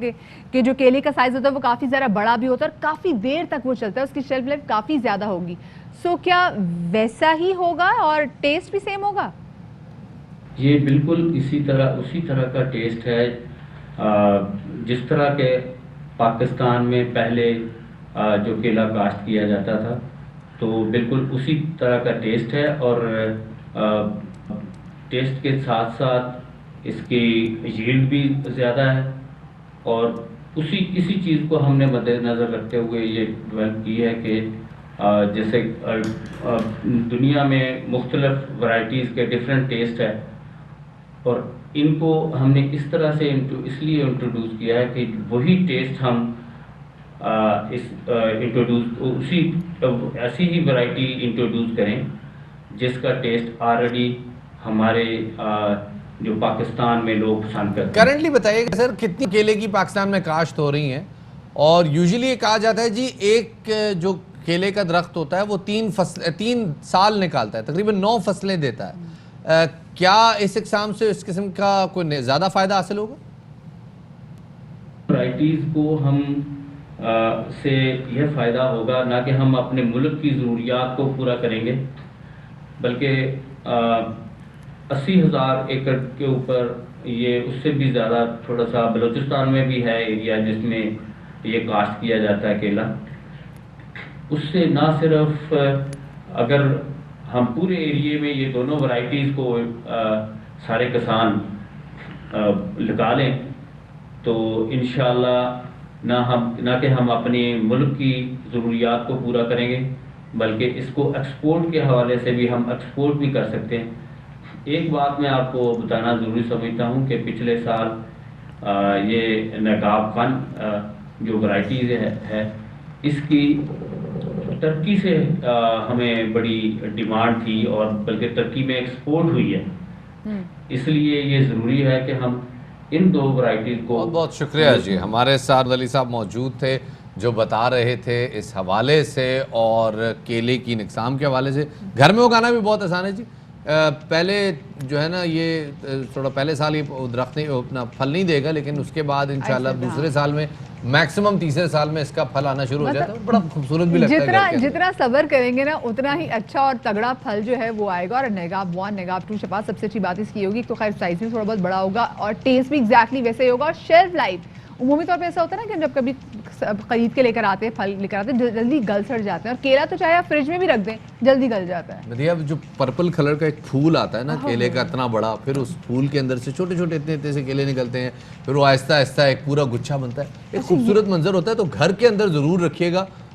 D: کہ جو کیلے کا سائز ہوتا ہے وہ کافی زیادہ بڑا بھی ہوتا ہے اور کافی دیر تک وہ چلتا ہے، اس کی شیلف لائف کافی زیادہ ہوگی، سو کیا ویسا ہی ہوگا اور ٹیسٹ بھی سیم ہوگا؟
L: یہ بالکل اسی طرح کا ٹیسٹ ہے جس طرح کے پاکستان میں پہلے جو کیلا کاشت کیا جاتا تھا، تو بالکل اسی طرح کا ٹیسٹ ہے، اور ٹیسٹ کے ساتھ ساتھ اس کی ییلڈ بھی زیادہ ہے، اور اسی چیز کو ہم نے مد نظر رکھتے ہوئے یہ ڈیولپ کی ہے کہ جیسے دنیا میں مختلف ورائٹیز کے ڈفرینٹ ٹیسٹ ہے، اور ان کو ہم نے اس طرح سے اس لیے انٹروڈیوس کیا ہے کہ وہی ٹیسٹ ہم ایسی ہی ورائٹی انٹروڈیوس کریں جس کا ٹیسٹ آلریڈی ہمارے جو پاکستان میں لوگ پسند کرتے ہیں۔
B: کرنٹلی بتائیے گا سر کتنی کیلے کی پاکستان میں کاشت ہو رہی ہیں؟ اور یوزلی یہ کہا جاتا ہے جی ایک جو کیلے کا درخت ہوتا ہے وہ 3 سال نکالتا ہے، تقریباً 9 فصلیں دیتا ہے، کیا اس اقسام سے اس قسم کا کوئی زیادہ فائدہ حاصل ہوگا؟
L: ورائٹیز کو ہم سے یہ فائدہ ہوگا نہ کہ ہم اپنے ملک کی ضروریات کو پورا کریں گے، بلکہ 80,000 ایکڑ کے اوپر یہ اس سے بھی زیادہ تھوڑا سا بلوچستان میں بھی ہے ایریا جس میں یہ کاشت کیا جاتا ہے کیلا۔ اس سے نہ صرف اگر ہم پورے ایریے میں یہ دونوں ورائٹیز کو سارے کسان لگا لیں تو انشاءاللہ نہ کہ ہم اپنے ملک کی ضروریات کو پورا کریں گے بلکہ اس کو ایکسپورٹ کے حوالے سے بھی ہم ایکسپورٹ بھی کر سکتے ہیں۔ ایک بات میں آپ کو بتانا ضروری سمجھتا ہوں کہ پچھلے سال یہ نقاب فن جو ورائٹیز ہے اس کی ترکی سے ہمیں بڑی ڈیمانڈ تھی اور بلکہ ترکی میں ایکسپورٹ ہوئی ہے، اس لیے یہ ضروری ہے کہ ہم ان 2 ورائٹیز کو۔
B: بہت بہت شکریہ جی، ہمارے ساتھ علی صاحب موجود تھے جو بتا رہے تھے اس حوالے سے اور کیلے کی اقسام کے حوالے سے۔ گھر میں اگانا بھی بہت آسان ہے جی، پہلے جو ہے نا یہ تھوڑا پہلے سال یہ درخت نہیں اپنا پھل نہیں دے گا، لیکن اس کے بعد انشاءاللہ دوسرے سال میں میکسیمم تیسرے سال میں اس کا پھل آنا شروع ہو جاتا ہے، بڑا خوبصورت بھی لگتا ہے۔
D: جتنا صبر کریں گے نا اتنا ہی اچھا اور تگڑا پھل جو ہے وہ آئے گا۔ اور نقاب 1 نقاب 2 شفاعت سب سے اچھی بات اس کی ہوگی تو خیر سائز بھی تھوڑا بہت بڑا ہوگا اور ٹیسٹ بھی ایگزیکٹلی ویسے ہی ہوگا، اور شیلف لائف عمومی طور پہ ایسا ہوتا ہے نا کہ جب کبھی خرید کے لے کر آتے ہیں پھل لے کر آتے ہیں جلدی گل سڑ جاتے ہیں، اور کیلا تو چاہے آپ فریج میں بھی رکھ دیں جلدی گل جاتا ہے۔
B: مدیہ جو پرپل کلر کا ایک پھول آتا ہے نا کیلے کا اتنا بڑا، پھر اس پھول کے اندر سے چھوٹے چھوٹے اتنے سے کیلے نکلتے ہیں، پھر وہ آہستہ آہستہ ایک پورا گچھا بنتا ہے، ایک خوبصورت منظر ہوتا ہے۔ تو گھر کے اندر ضرور رکھیے گا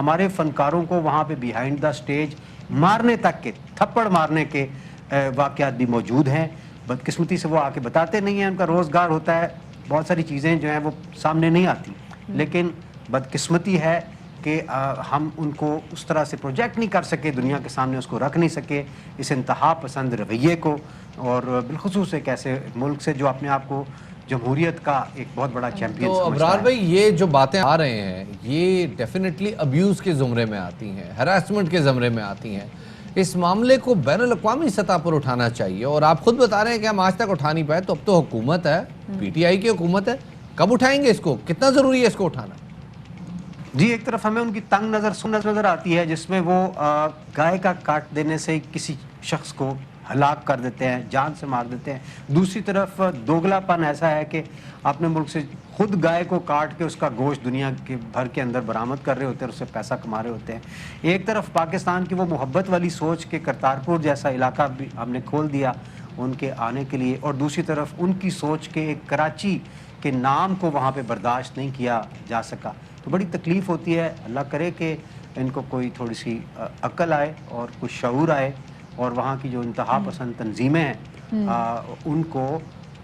M: ہمارے فنکاروں کو وہاں پہ بیہائنڈ دا سٹیج مارنے تک کے تھپڑ مارنے کے واقعات بھی موجود ہیں. بدقسمتی سے وہ آ کے بتاتے نہیں ہیں, ان کا روزگار ہوتا ہے, بہت ساری چیزیں جو ہیں وہ سامنے نہیں آتی, لیکن بدقسمتی ہے کہ ہم ان کو اس طرح سے پروجیکٹ نہیں کر سکے, دنیا کے سامنے اس کو رکھ نہیں سکے, اس انتہا پسند رویے کو, اور بالخصوص ایک ایسے ملک سے جو اپنے آپ کو جمہوریت کا ایک بہت بڑا چیمپئن
B: تو
M: سمجھتا
B: ابرار
M: ہے.
B: بھائی یہ جو باتیں آ رہے ہیں یہ ڈیفینیٹلی ابیوز کے زمرے میں آتی ہیں, ہراسمنٹ کے زمرے میں آتی ہیں. اس معاملے کو بین الاقوامی سطح پر اٹھانا چاہیے, اور آپ خود بتا رہے ہیں کہ ہم آج تک اٹھا نہیں پائے. تو اب تو حکومت ہے, پی ٹی آئی کی حکومت ہے, کب اٹھائیں گے اس کو؟ کتنا ضروری ہے اس کو اٹھانا؟
M: جی, ایک طرف ہمیں ان کی تنگ نظر آتی ہے جس میں وہ گائے کا کاٹ دینے سے کسی شخص کو ہلاک کر دیتے ہیں, جان سے مار دیتے ہیں. دوسری طرف دوگلا پن ایسا ہے کہ اپنے ملک سے خود گائے کو کاٹ کے اس کا گوشت دنیا کے بھر کے اندر برآمد کر رہے ہوتے ہیں اور اس سے پیسہ کما رہے ہوتے ہیں. ایک طرف پاکستان کی وہ محبت والی سوچ کہ کرتارپور جیسا علاقہ بھی ہم نے کھول دیا ان کے آنے کے لیے, اور دوسری طرف ان کی سوچ کے ایک کراچی کے نام کو وہاں پہ برداشت نہیں کیا جا سکا. تو بڑی تکلیف ہوتی ہے. اللہ کرے کہ ان کو کوئی تھوڑی سی عقل آئے اور کچھ شعور آئے, اور وہاں کی جو انتہا پسند تنظیمیں ہیں ان کو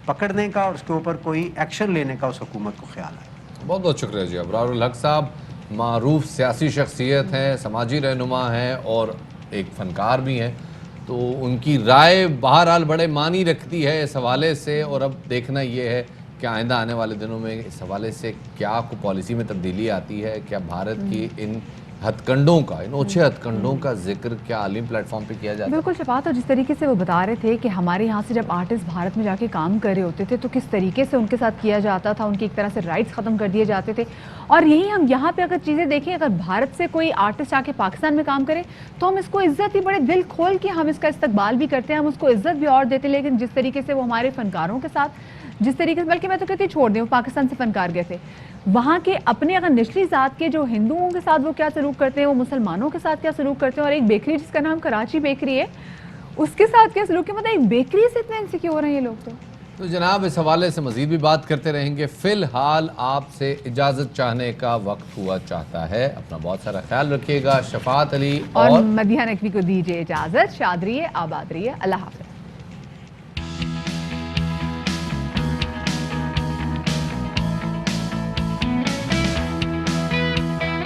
M: پکڑنے کا اور اس کے اوپر کوئی ایکشن لینے کا اس حکومت کو خیال آئے.
B: بہت بہت شکریہ جی. ابرار الحق صاحب معروف سیاسی شخصیت ہیں, سماجی رہنما ہیں اور ایک فنکار بھی ہیں, تو ان کی رائے بہرحال بڑے معنی رکھتی ہے اس حوالے سے. اور اب دیکھنا یہ ہے کہ آئندہ آنے والے دنوں میں اس حوالے سے کیا کو پالیسی میں تبدیلی آتی ہے, کیا بھارت کی ان ہتھ کنڈوں کا, ان اوچھے ہتھ کنڈوں کا ذکر کیا عالمی پلیٹ فارم پہ کیا جاتا ہے.
D: بالکل شفاعت, اور جس طریقے سے وہ بتا رہے تھے کہ ہمارے یہاں سے جب آرٹسٹ بھارت میں جا کے کام کر رہے ہوتے تھے تو کس طریقے سے ان کے ساتھ کیا جاتا تھا, ان کی ایک طرح سے رائٹس ختم کر دیے جاتے تھے. اور یہی ہم یہاں پہ اگر چیزیں دیکھیں, اگر بھارت سے کوئی آرٹسٹ آ کے پاکستان میں کام کرے تو ہم اس کو عزت بھی بڑے دل کھول کے ہم اس کا استقبال بھی کرتے ہیں, ہم اس کو عزت بھی اور دیتے. لیکن جس طریقے سے وہ ہمارے فنکاروں کے ساتھ, جس طریقے سے, بلکہ میں تو کہتی چھوڑ دیں, وہ پاکستان سے فنکار گئے تھے, وہاں کے اپنے اگر نچلی ذات کے جو ہندوؤں کے ساتھ وہ کیا سلوک کرتے ہیں, وہ مسلمانوں کے ساتھ کیا سلوک کرتے ہیں, اور ایک بیکری جس کا نام کراچی بیکری ہے اس کے ساتھ کیا سلوک ہے, مطلب ایک بیکری سے اتنا انسیکیور ہیں یہ لوگ.
B: تو جناب اس حوالے سے مزید بھی بات کرتے رہیں گے. فی الحال آپ سے اجازت چاہنے کا وقت ہوا چاہتا ہے. اپنا بہت سارا خیال رکھیے گا. شفاعت علی اور
D: مدیحہ نقوی کو دیجیے اجازت. شاد رہیے, آباد رہیے, اللہ حافظ.